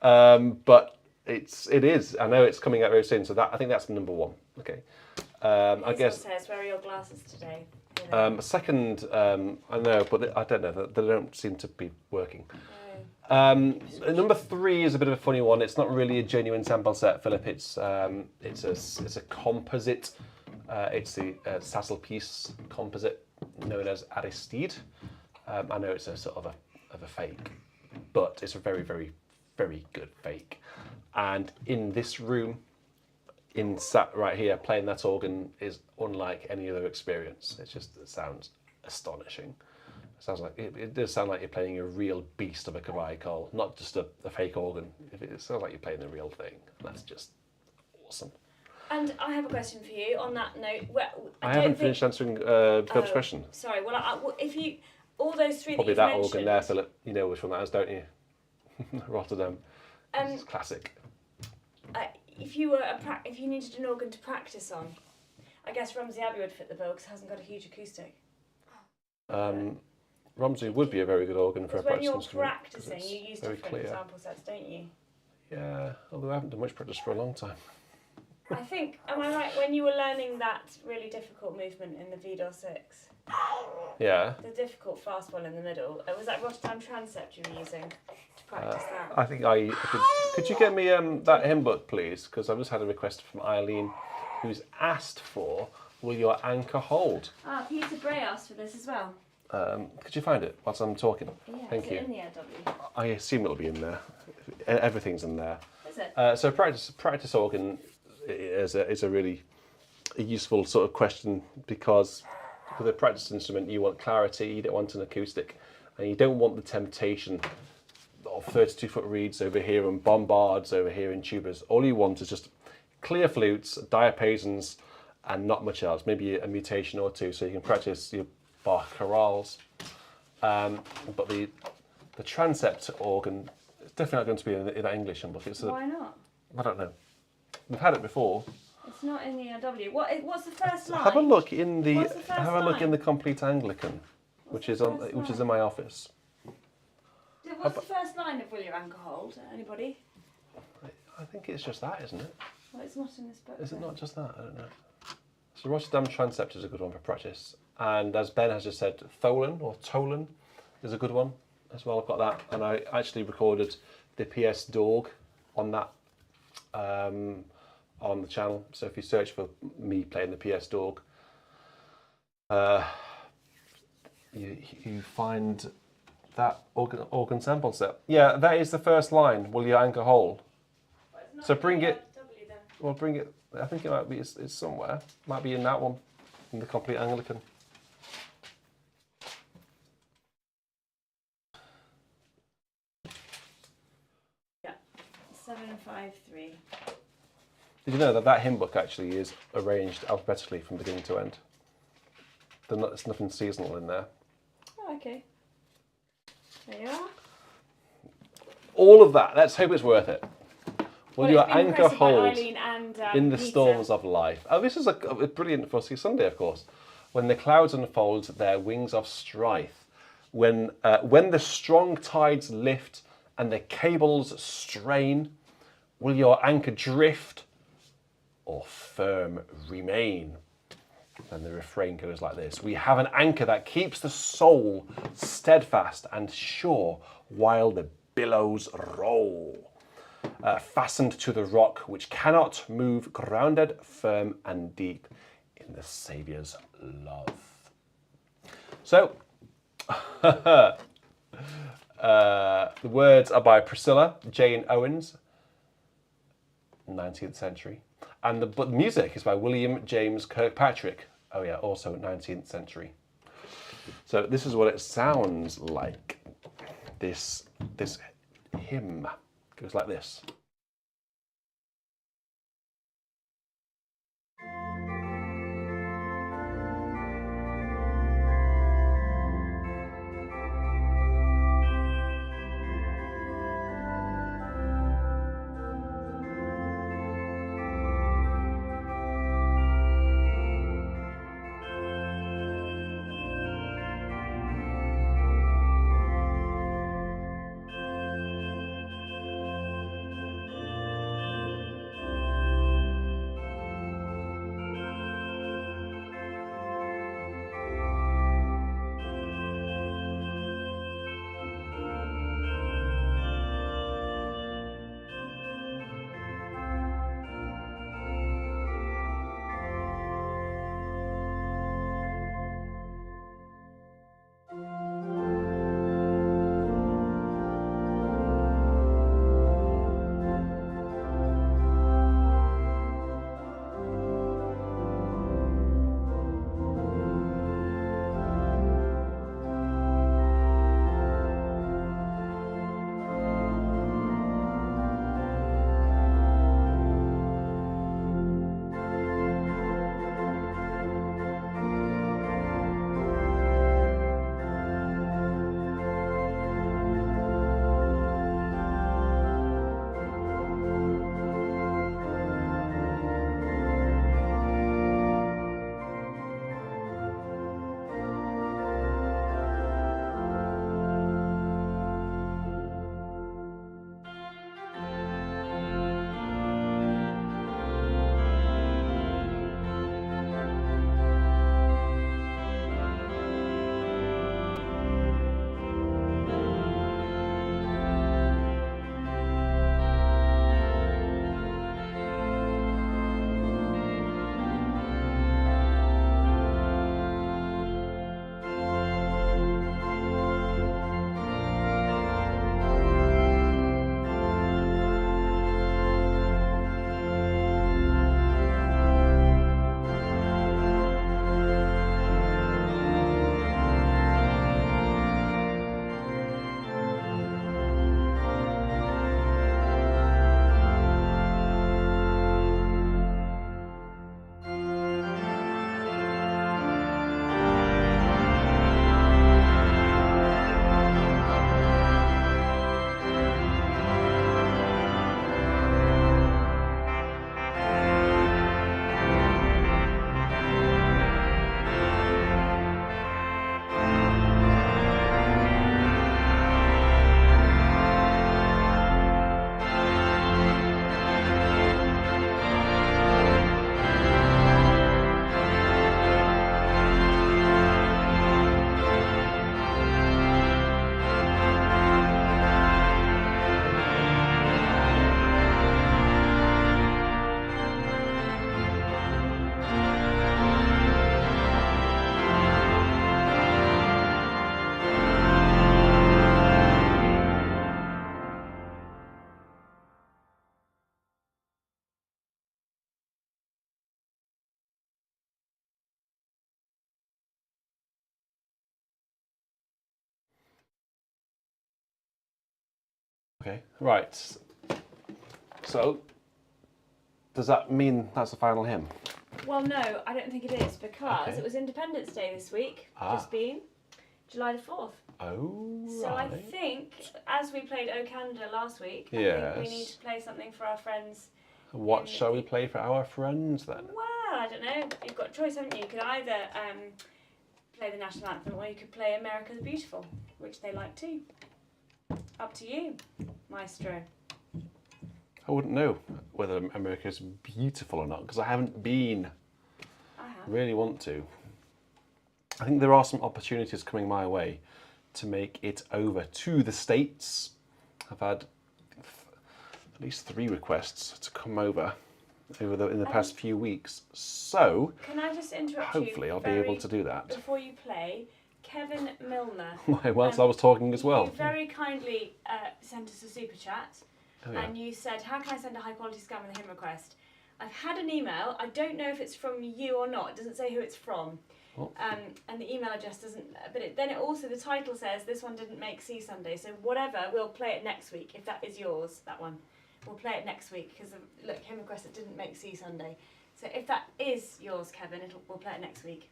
But it is. I know it's coming out very soon. So I think that's number one. Okay. I guess. Says, where are your glasses today? Second, I know, but I don't know. They don't seem to be working. Number three is a bit of a funny one. It's not really a genuine sample set, Philip. It's a composite. It's the Sasselpiece composite known as Aristide. I know it's a sort of a fake, but it's a very, very, very good fake. And in this room, sat right here playing that organ is unlike any other experience. It sounds astonishing. It does sound like you're playing a real beast of a Kavai, not just a fake organ. It sounds like you're playing the real thing. That's just awesome. And I have a question for you on that note. I haven't finished answering Philip's question. Sorry. Well, if you all those three probably that that mentioned, organ there, Philip. You know which one that is, don't you? Rotterdam. It's classic. If you needed an organ to practice on, I guess Romsey Abbey would fit the bill because it hasn't got a huge acoustic. Romsey would be a very good organ for a practice instrument. When you're practicing, you use different sample sets, don't you? Yeah, although I haven't done much practice for a long time. I think, am I right, when you were learning that really difficult movement in the Vidor 6? Yeah. The difficult fast one in the middle, was that Rotterdam transept you were using to practice that? I think could you get me that hymn book, please? Because I've just had a request from Eileen, who's asked for, will your anchor hold? Peter Bray asked for this as well. Could you find it whilst I'm talking? Yeah, Thank you. In the AW? I assume it'll be in there. Everything's in there. Is it? So practice organ is a really useful sort of question because with a practice instrument you want clarity, you don't want an acoustic, And you don't want the temptation of 32-foot reeds over here and bombards over here in tubas. All you want is just clear flutes, diapasons, and not much else. Maybe a mutation or two, so you can practice your Bach chorales. But the transept organ is definitely not going to be in that English book. Why not? I don't know. We've had it before. It's not in the ERW. What's the first line? Have a look in the What's the first look in line? the Complete Anglican, which is in my office. What's the first line of Will Your Anchor Hold? Anybody? I think it's just that, isn't it? Well, it's not in this book. Is it not just that? I don't know. So Rotterdam transept is a good one for practice, and as Ben has just said, Tholen or Tolen is a good one as well. I've got that, and I actually recorded the PS Dorg on that on the channel. So if you search for me playing the PS Dorg, you find that organ sample set. Yeah, that is the first line. Will your anchor hold? So bring it. Well, bring it. I think it might be. It's somewhere. Might be in that one, in the Complete Anglican. Yeah, 753. Did you know that hymn book actually is arranged alphabetically from beginning to end? There's nothing seasonal in there. Oh, okay. There you are. All of that. Let's hope it's worth it. Will Well, your anchor hold and, in the Peter. storms of life? Oh, this is a brilliant for Sunday, of course. When the clouds unfold their wings of strife, when the strong tides lift and the cables strain, will your anchor drift or firm remain? And the refrain goes like this: we have an anchor that keeps the soul steadfast and sure while the billows roll. Fastened to the rock which cannot move, grounded firm and deep in the Saviour's love. So, the words are by Priscilla Jane Owens, 19th century, and the music is by William James Kirkpatrick. Oh yeah, also 19th century. So this is what it sounds like. This hymn goes like this. Okay, right. So, does that mean that's the final hymn? Well, no, I don't think it is, because Okay. it was Independence Day this week, just been July the 4th. Oh, So right. I think, as we played O Canada last week, I Yes. think we need to play something for our friends. What shall we play for our friends then? Well, I don't know. You've got a choice, haven't you? You could either play the national anthem, or you could play America the Beautiful, which they like too. Up to you, maestro. I wouldn't know whether America's beautiful or not, because I haven't been. I have. Really want to. I think there are some opportunities coming my way to make it over to the States. I've had at least 3 requests to come over in the past few weeks. So, Can I just interrupt you? hopefully I'll be able to do that. Before you play, Kevin Milner. Whilst I was talking as well. You very kindly sent us a super chat, and you said, how can I send a high quality scam with a hymn request? I've had an email. I don't know if it's from you or not. It doesn't say who it's from. Oh. And the email address doesn't, but then it also, the title says this one didn't make C Sunday, so whatever, we'll play it next week if that is yours, that one. We'll play it next week because look, hymn request, it didn't make C Sunday. So if that is yours, Kevin, we'll play it next week.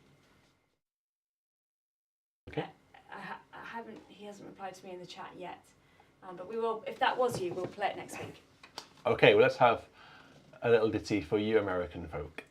Okay. He hasn't replied to me in the chat yet, but we will. If that was you, we'll play it next week. Okay, well, let's have a little ditty for you American folk.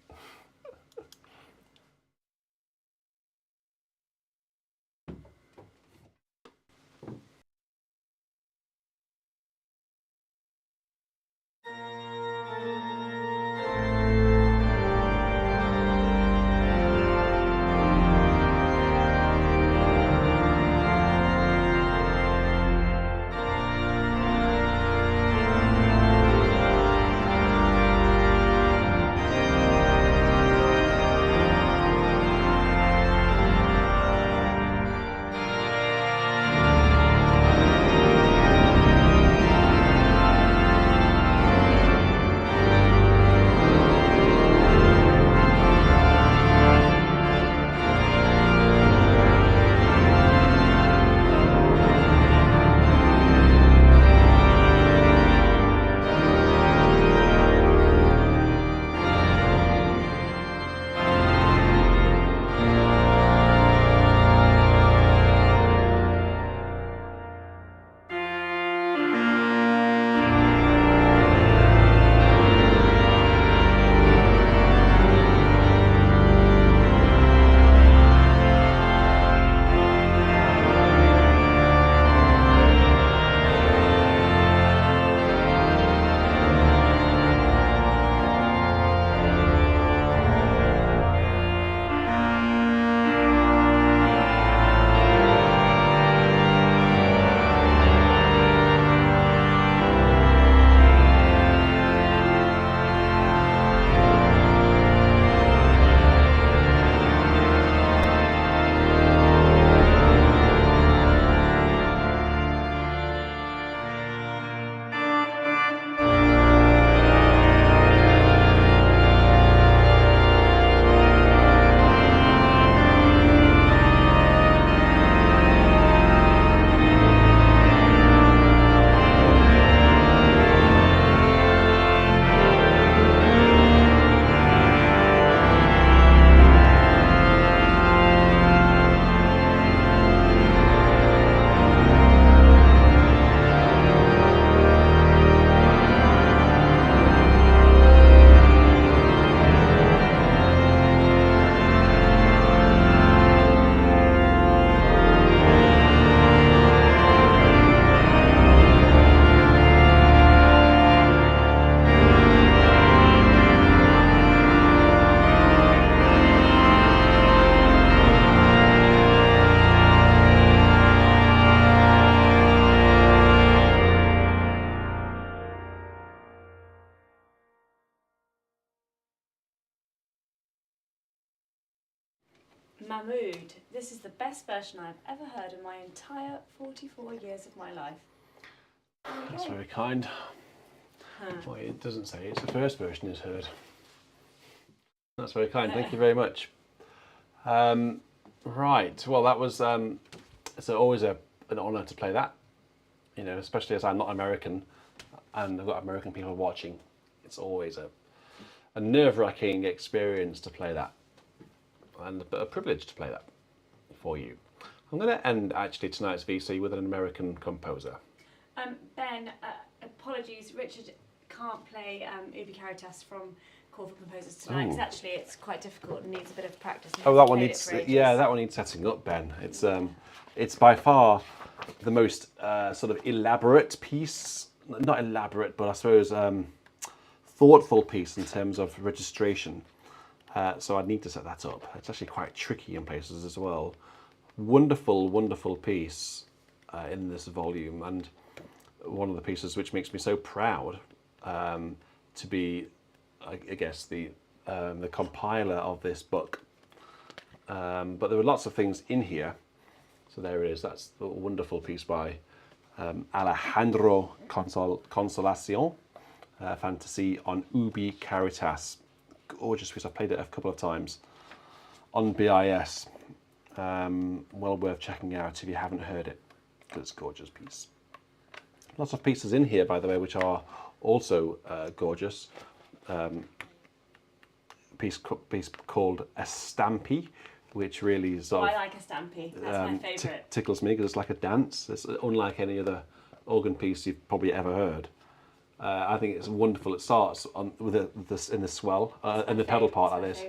Mahmood, this is the best version I've ever heard in my entire 44 years of my life. That's very kind. Well, it doesn't say it's the first version is heard. That's very kind. Thank you very much. Right. Well, that was. It's always an honour to play that. you know, especially as I'm not American and I've got American people watching, it's always a nerve-wracking experience to play that, and a privilege to play that for you. I'm going to end actually tonight's VC with an American composer. Ben, apologies, Richard can't play Ubi Caritas from Call for Composers tonight because actually it's quite difficult and needs a bit of practice. Oh, that one needs, that one needs setting up, Ben. It's by far the most sort of elaborate piece, not elaborate, but I suppose thoughtful piece in terms of registration. So I need to set that up. It's actually quite tricky in places as well. Wonderful, wonderful piece in this volume, and one of the pieces which makes me so proud to be, I guess, the compiler of this book. But there were lots of things in here. So there it is. That's the wonderful piece by Alejandro Consolacion, Fantasy on Ubi Caritas. Gorgeous piece. I've played it a couple of times on BIS. Well worth checking out if you haven't heard it, because it's a gorgeous piece. Lots of pieces in here, by the way, which are also gorgeous. Piece called a Stampy, which really is I like a Stampy. That's my favourite. Tickles me because it's like a dance. It's unlike any other organ piece you've probably ever heard. I think it's wonderful. It starts with this in the swell and the pedal part like this.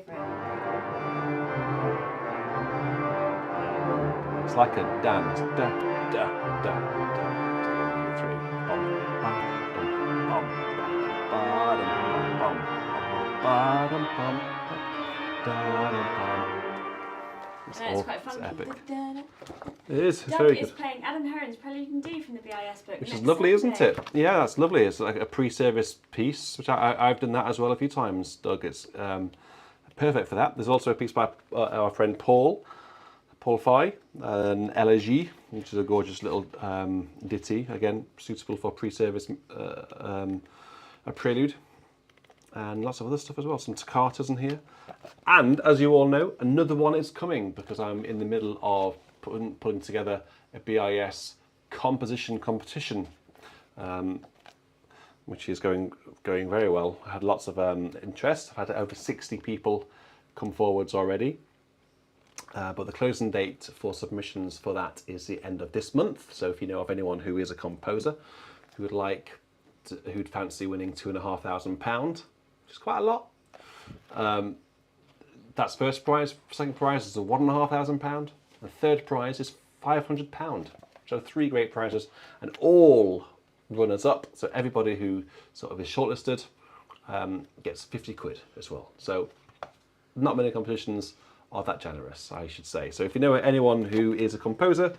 It's like a dance. Da, da, da, da, 3. Bum, bum, bum, bum, bum, bum, bum. It's quite funky. It's epic. It is. It's Doug very is good. playing Adam Heron's Prelude in D from the BIS book. Which is next lovely, isn't Saturday. it? Yeah, that's lovely. It's like a pre-service piece, which I've done that as well a few times, Doug. It's perfect for that. There's also a piece by our friend Paul Fye, an Elegy, which is a gorgeous little ditty, again, suitable for pre-service, a prelude, and lots of other stuff as well. Some toccatas in here. And, as you all know, another one is coming, because I'm in the middle of putting together a BIS composition competition, which is going very well. I had lots of interest. I've had over 60 people come forwards already. But the closing date for submissions for that is the end of this month. So if you know of anyone who is a composer who would who'd fancy winning £2,500, which is quite a lot. That's first prize. Second prize is £1,500. The third prize is £500. So 3 great prizes, and all runners up. So everybody who sort of is shortlisted gets 50 quid as well. So not many competitions are that generous, I should say. So if you know anyone who is a composer,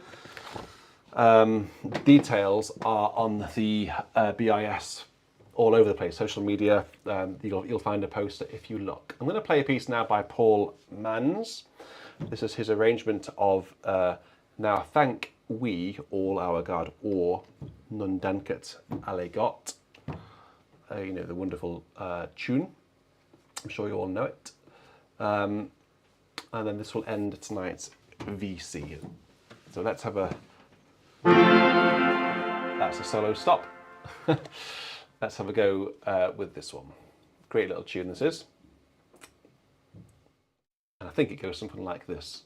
details are on the BIS all over the place, social media. You'll find a poster if you look. I'm going to play a piece now by Paul Manz. This is his arrangement of Now Thank We All Our God, or Nun Danket Alle Gott. You know, the wonderful tune. I'm sure you all know it. And then this will end tonight's VC. So let's have that's a solo stop. Let's have a go with this one. Great little tune this is. And I think it goes something like this.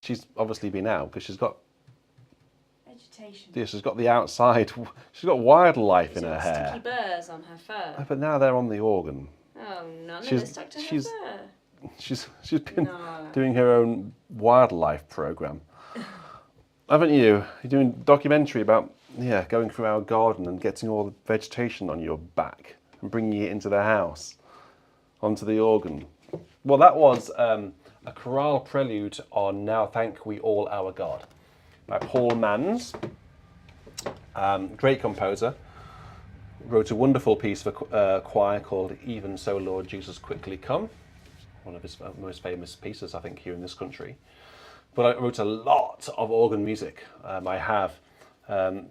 she's obviously been out because she's got Vegetation. she's got the outside. She's got wildlife in She's her got hair. sticky burrs on her fur. But now they're on the organ. Oh, none of She's- it stuck to her she's- fur. She's been No. doing her own wildlife program, haven't you? You're doing a documentary about going through our garden and getting all the vegetation on your back and bringing it into the house, onto the organ. Well, that was a chorale prelude on "Now Thank We All Our God" by Paul Manz. Great composer. Wrote a wonderful piece for choir called "Even So, Lord Jesus, Quickly Come." One of his most famous pieces, I think, here in this country. But I wrote a lot of organ music. I have,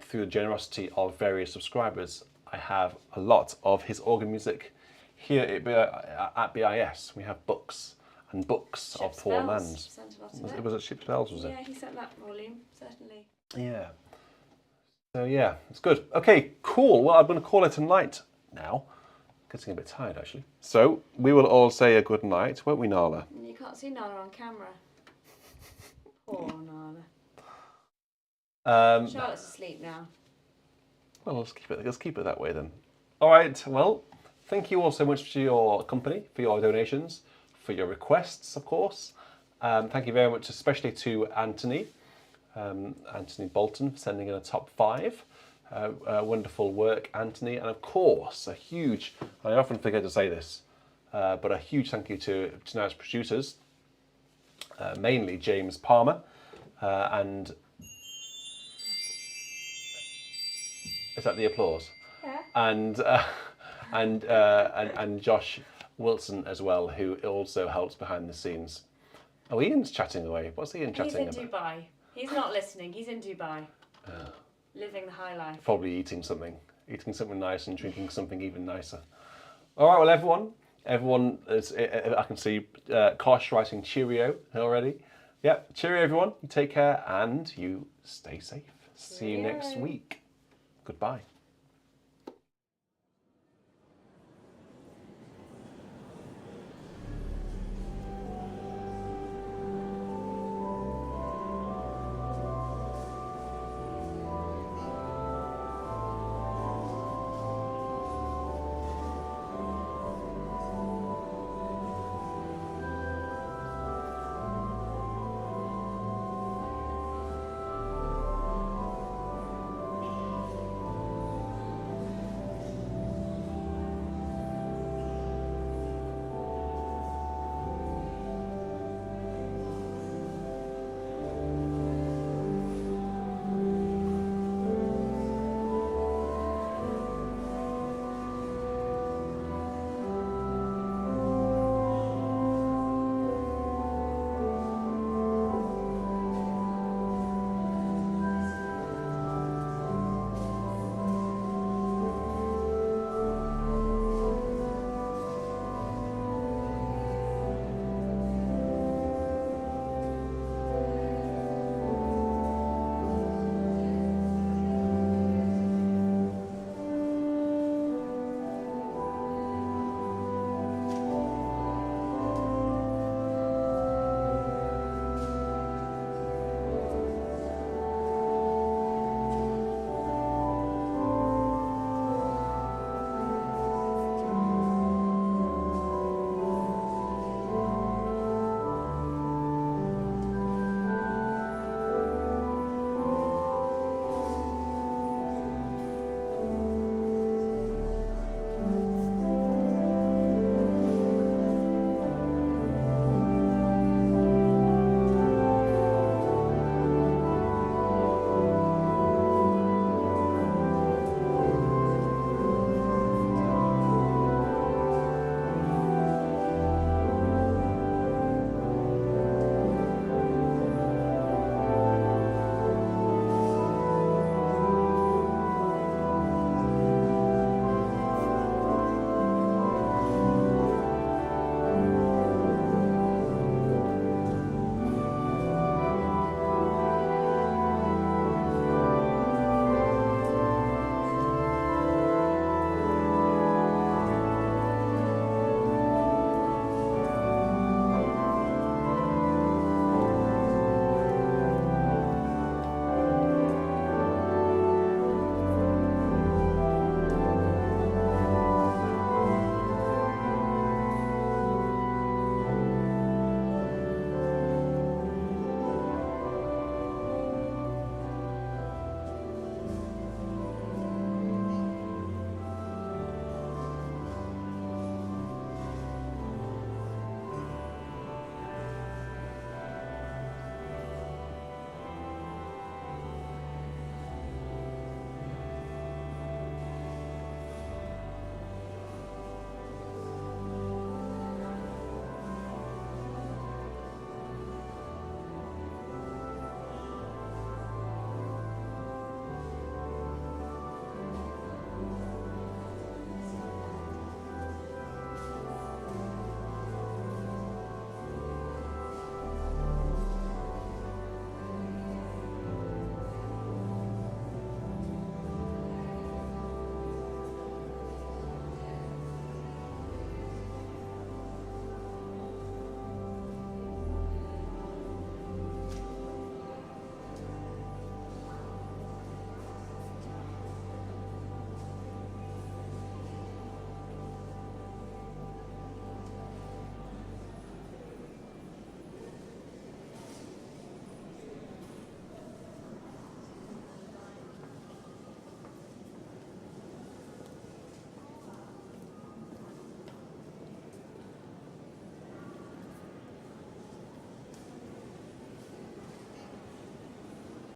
through the generosity of various subscribers, I have a lot of his organ music here at BIS. We have books and books of Ship's Paul Bells Manz. sent a lot of It was at Ship's Bells, was it? Yeah, he sent that volume, certainly. Yeah. So yeah, it's good. Okay, cool. Well, I'm going to call it a night now. Getting a bit tired, actually. So we will all say a good night, won't we, Nala? You can't see Nala on camera. Poor Nala. Charlotte's asleep now. Well, let's keep it that way then. All right. Well, thank you all so much for your company, for your donations, for your requests, of course. Thank you very much, especially to Anthony Bolton, for sending in a top 5. Wonderful work, Anthony, and of course, I often forget to say this, but a huge thank you to tonight's producers, mainly James Palmer, and is that the applause? Yeah. And Josh Wilson as well, who also helps behind the scenes. Oh, Ian's chatting away. What's Ian chatting about? He's in Dubai. He's not listening. He's in Dubai. Living the high life. Probably eating something nice and drinking something even nicer. All right, well, everyone is, I can see Kosh writing cheerio already. Yeah, cheerio, everyone. You take care and you stay safe. See you next week. Goodbye.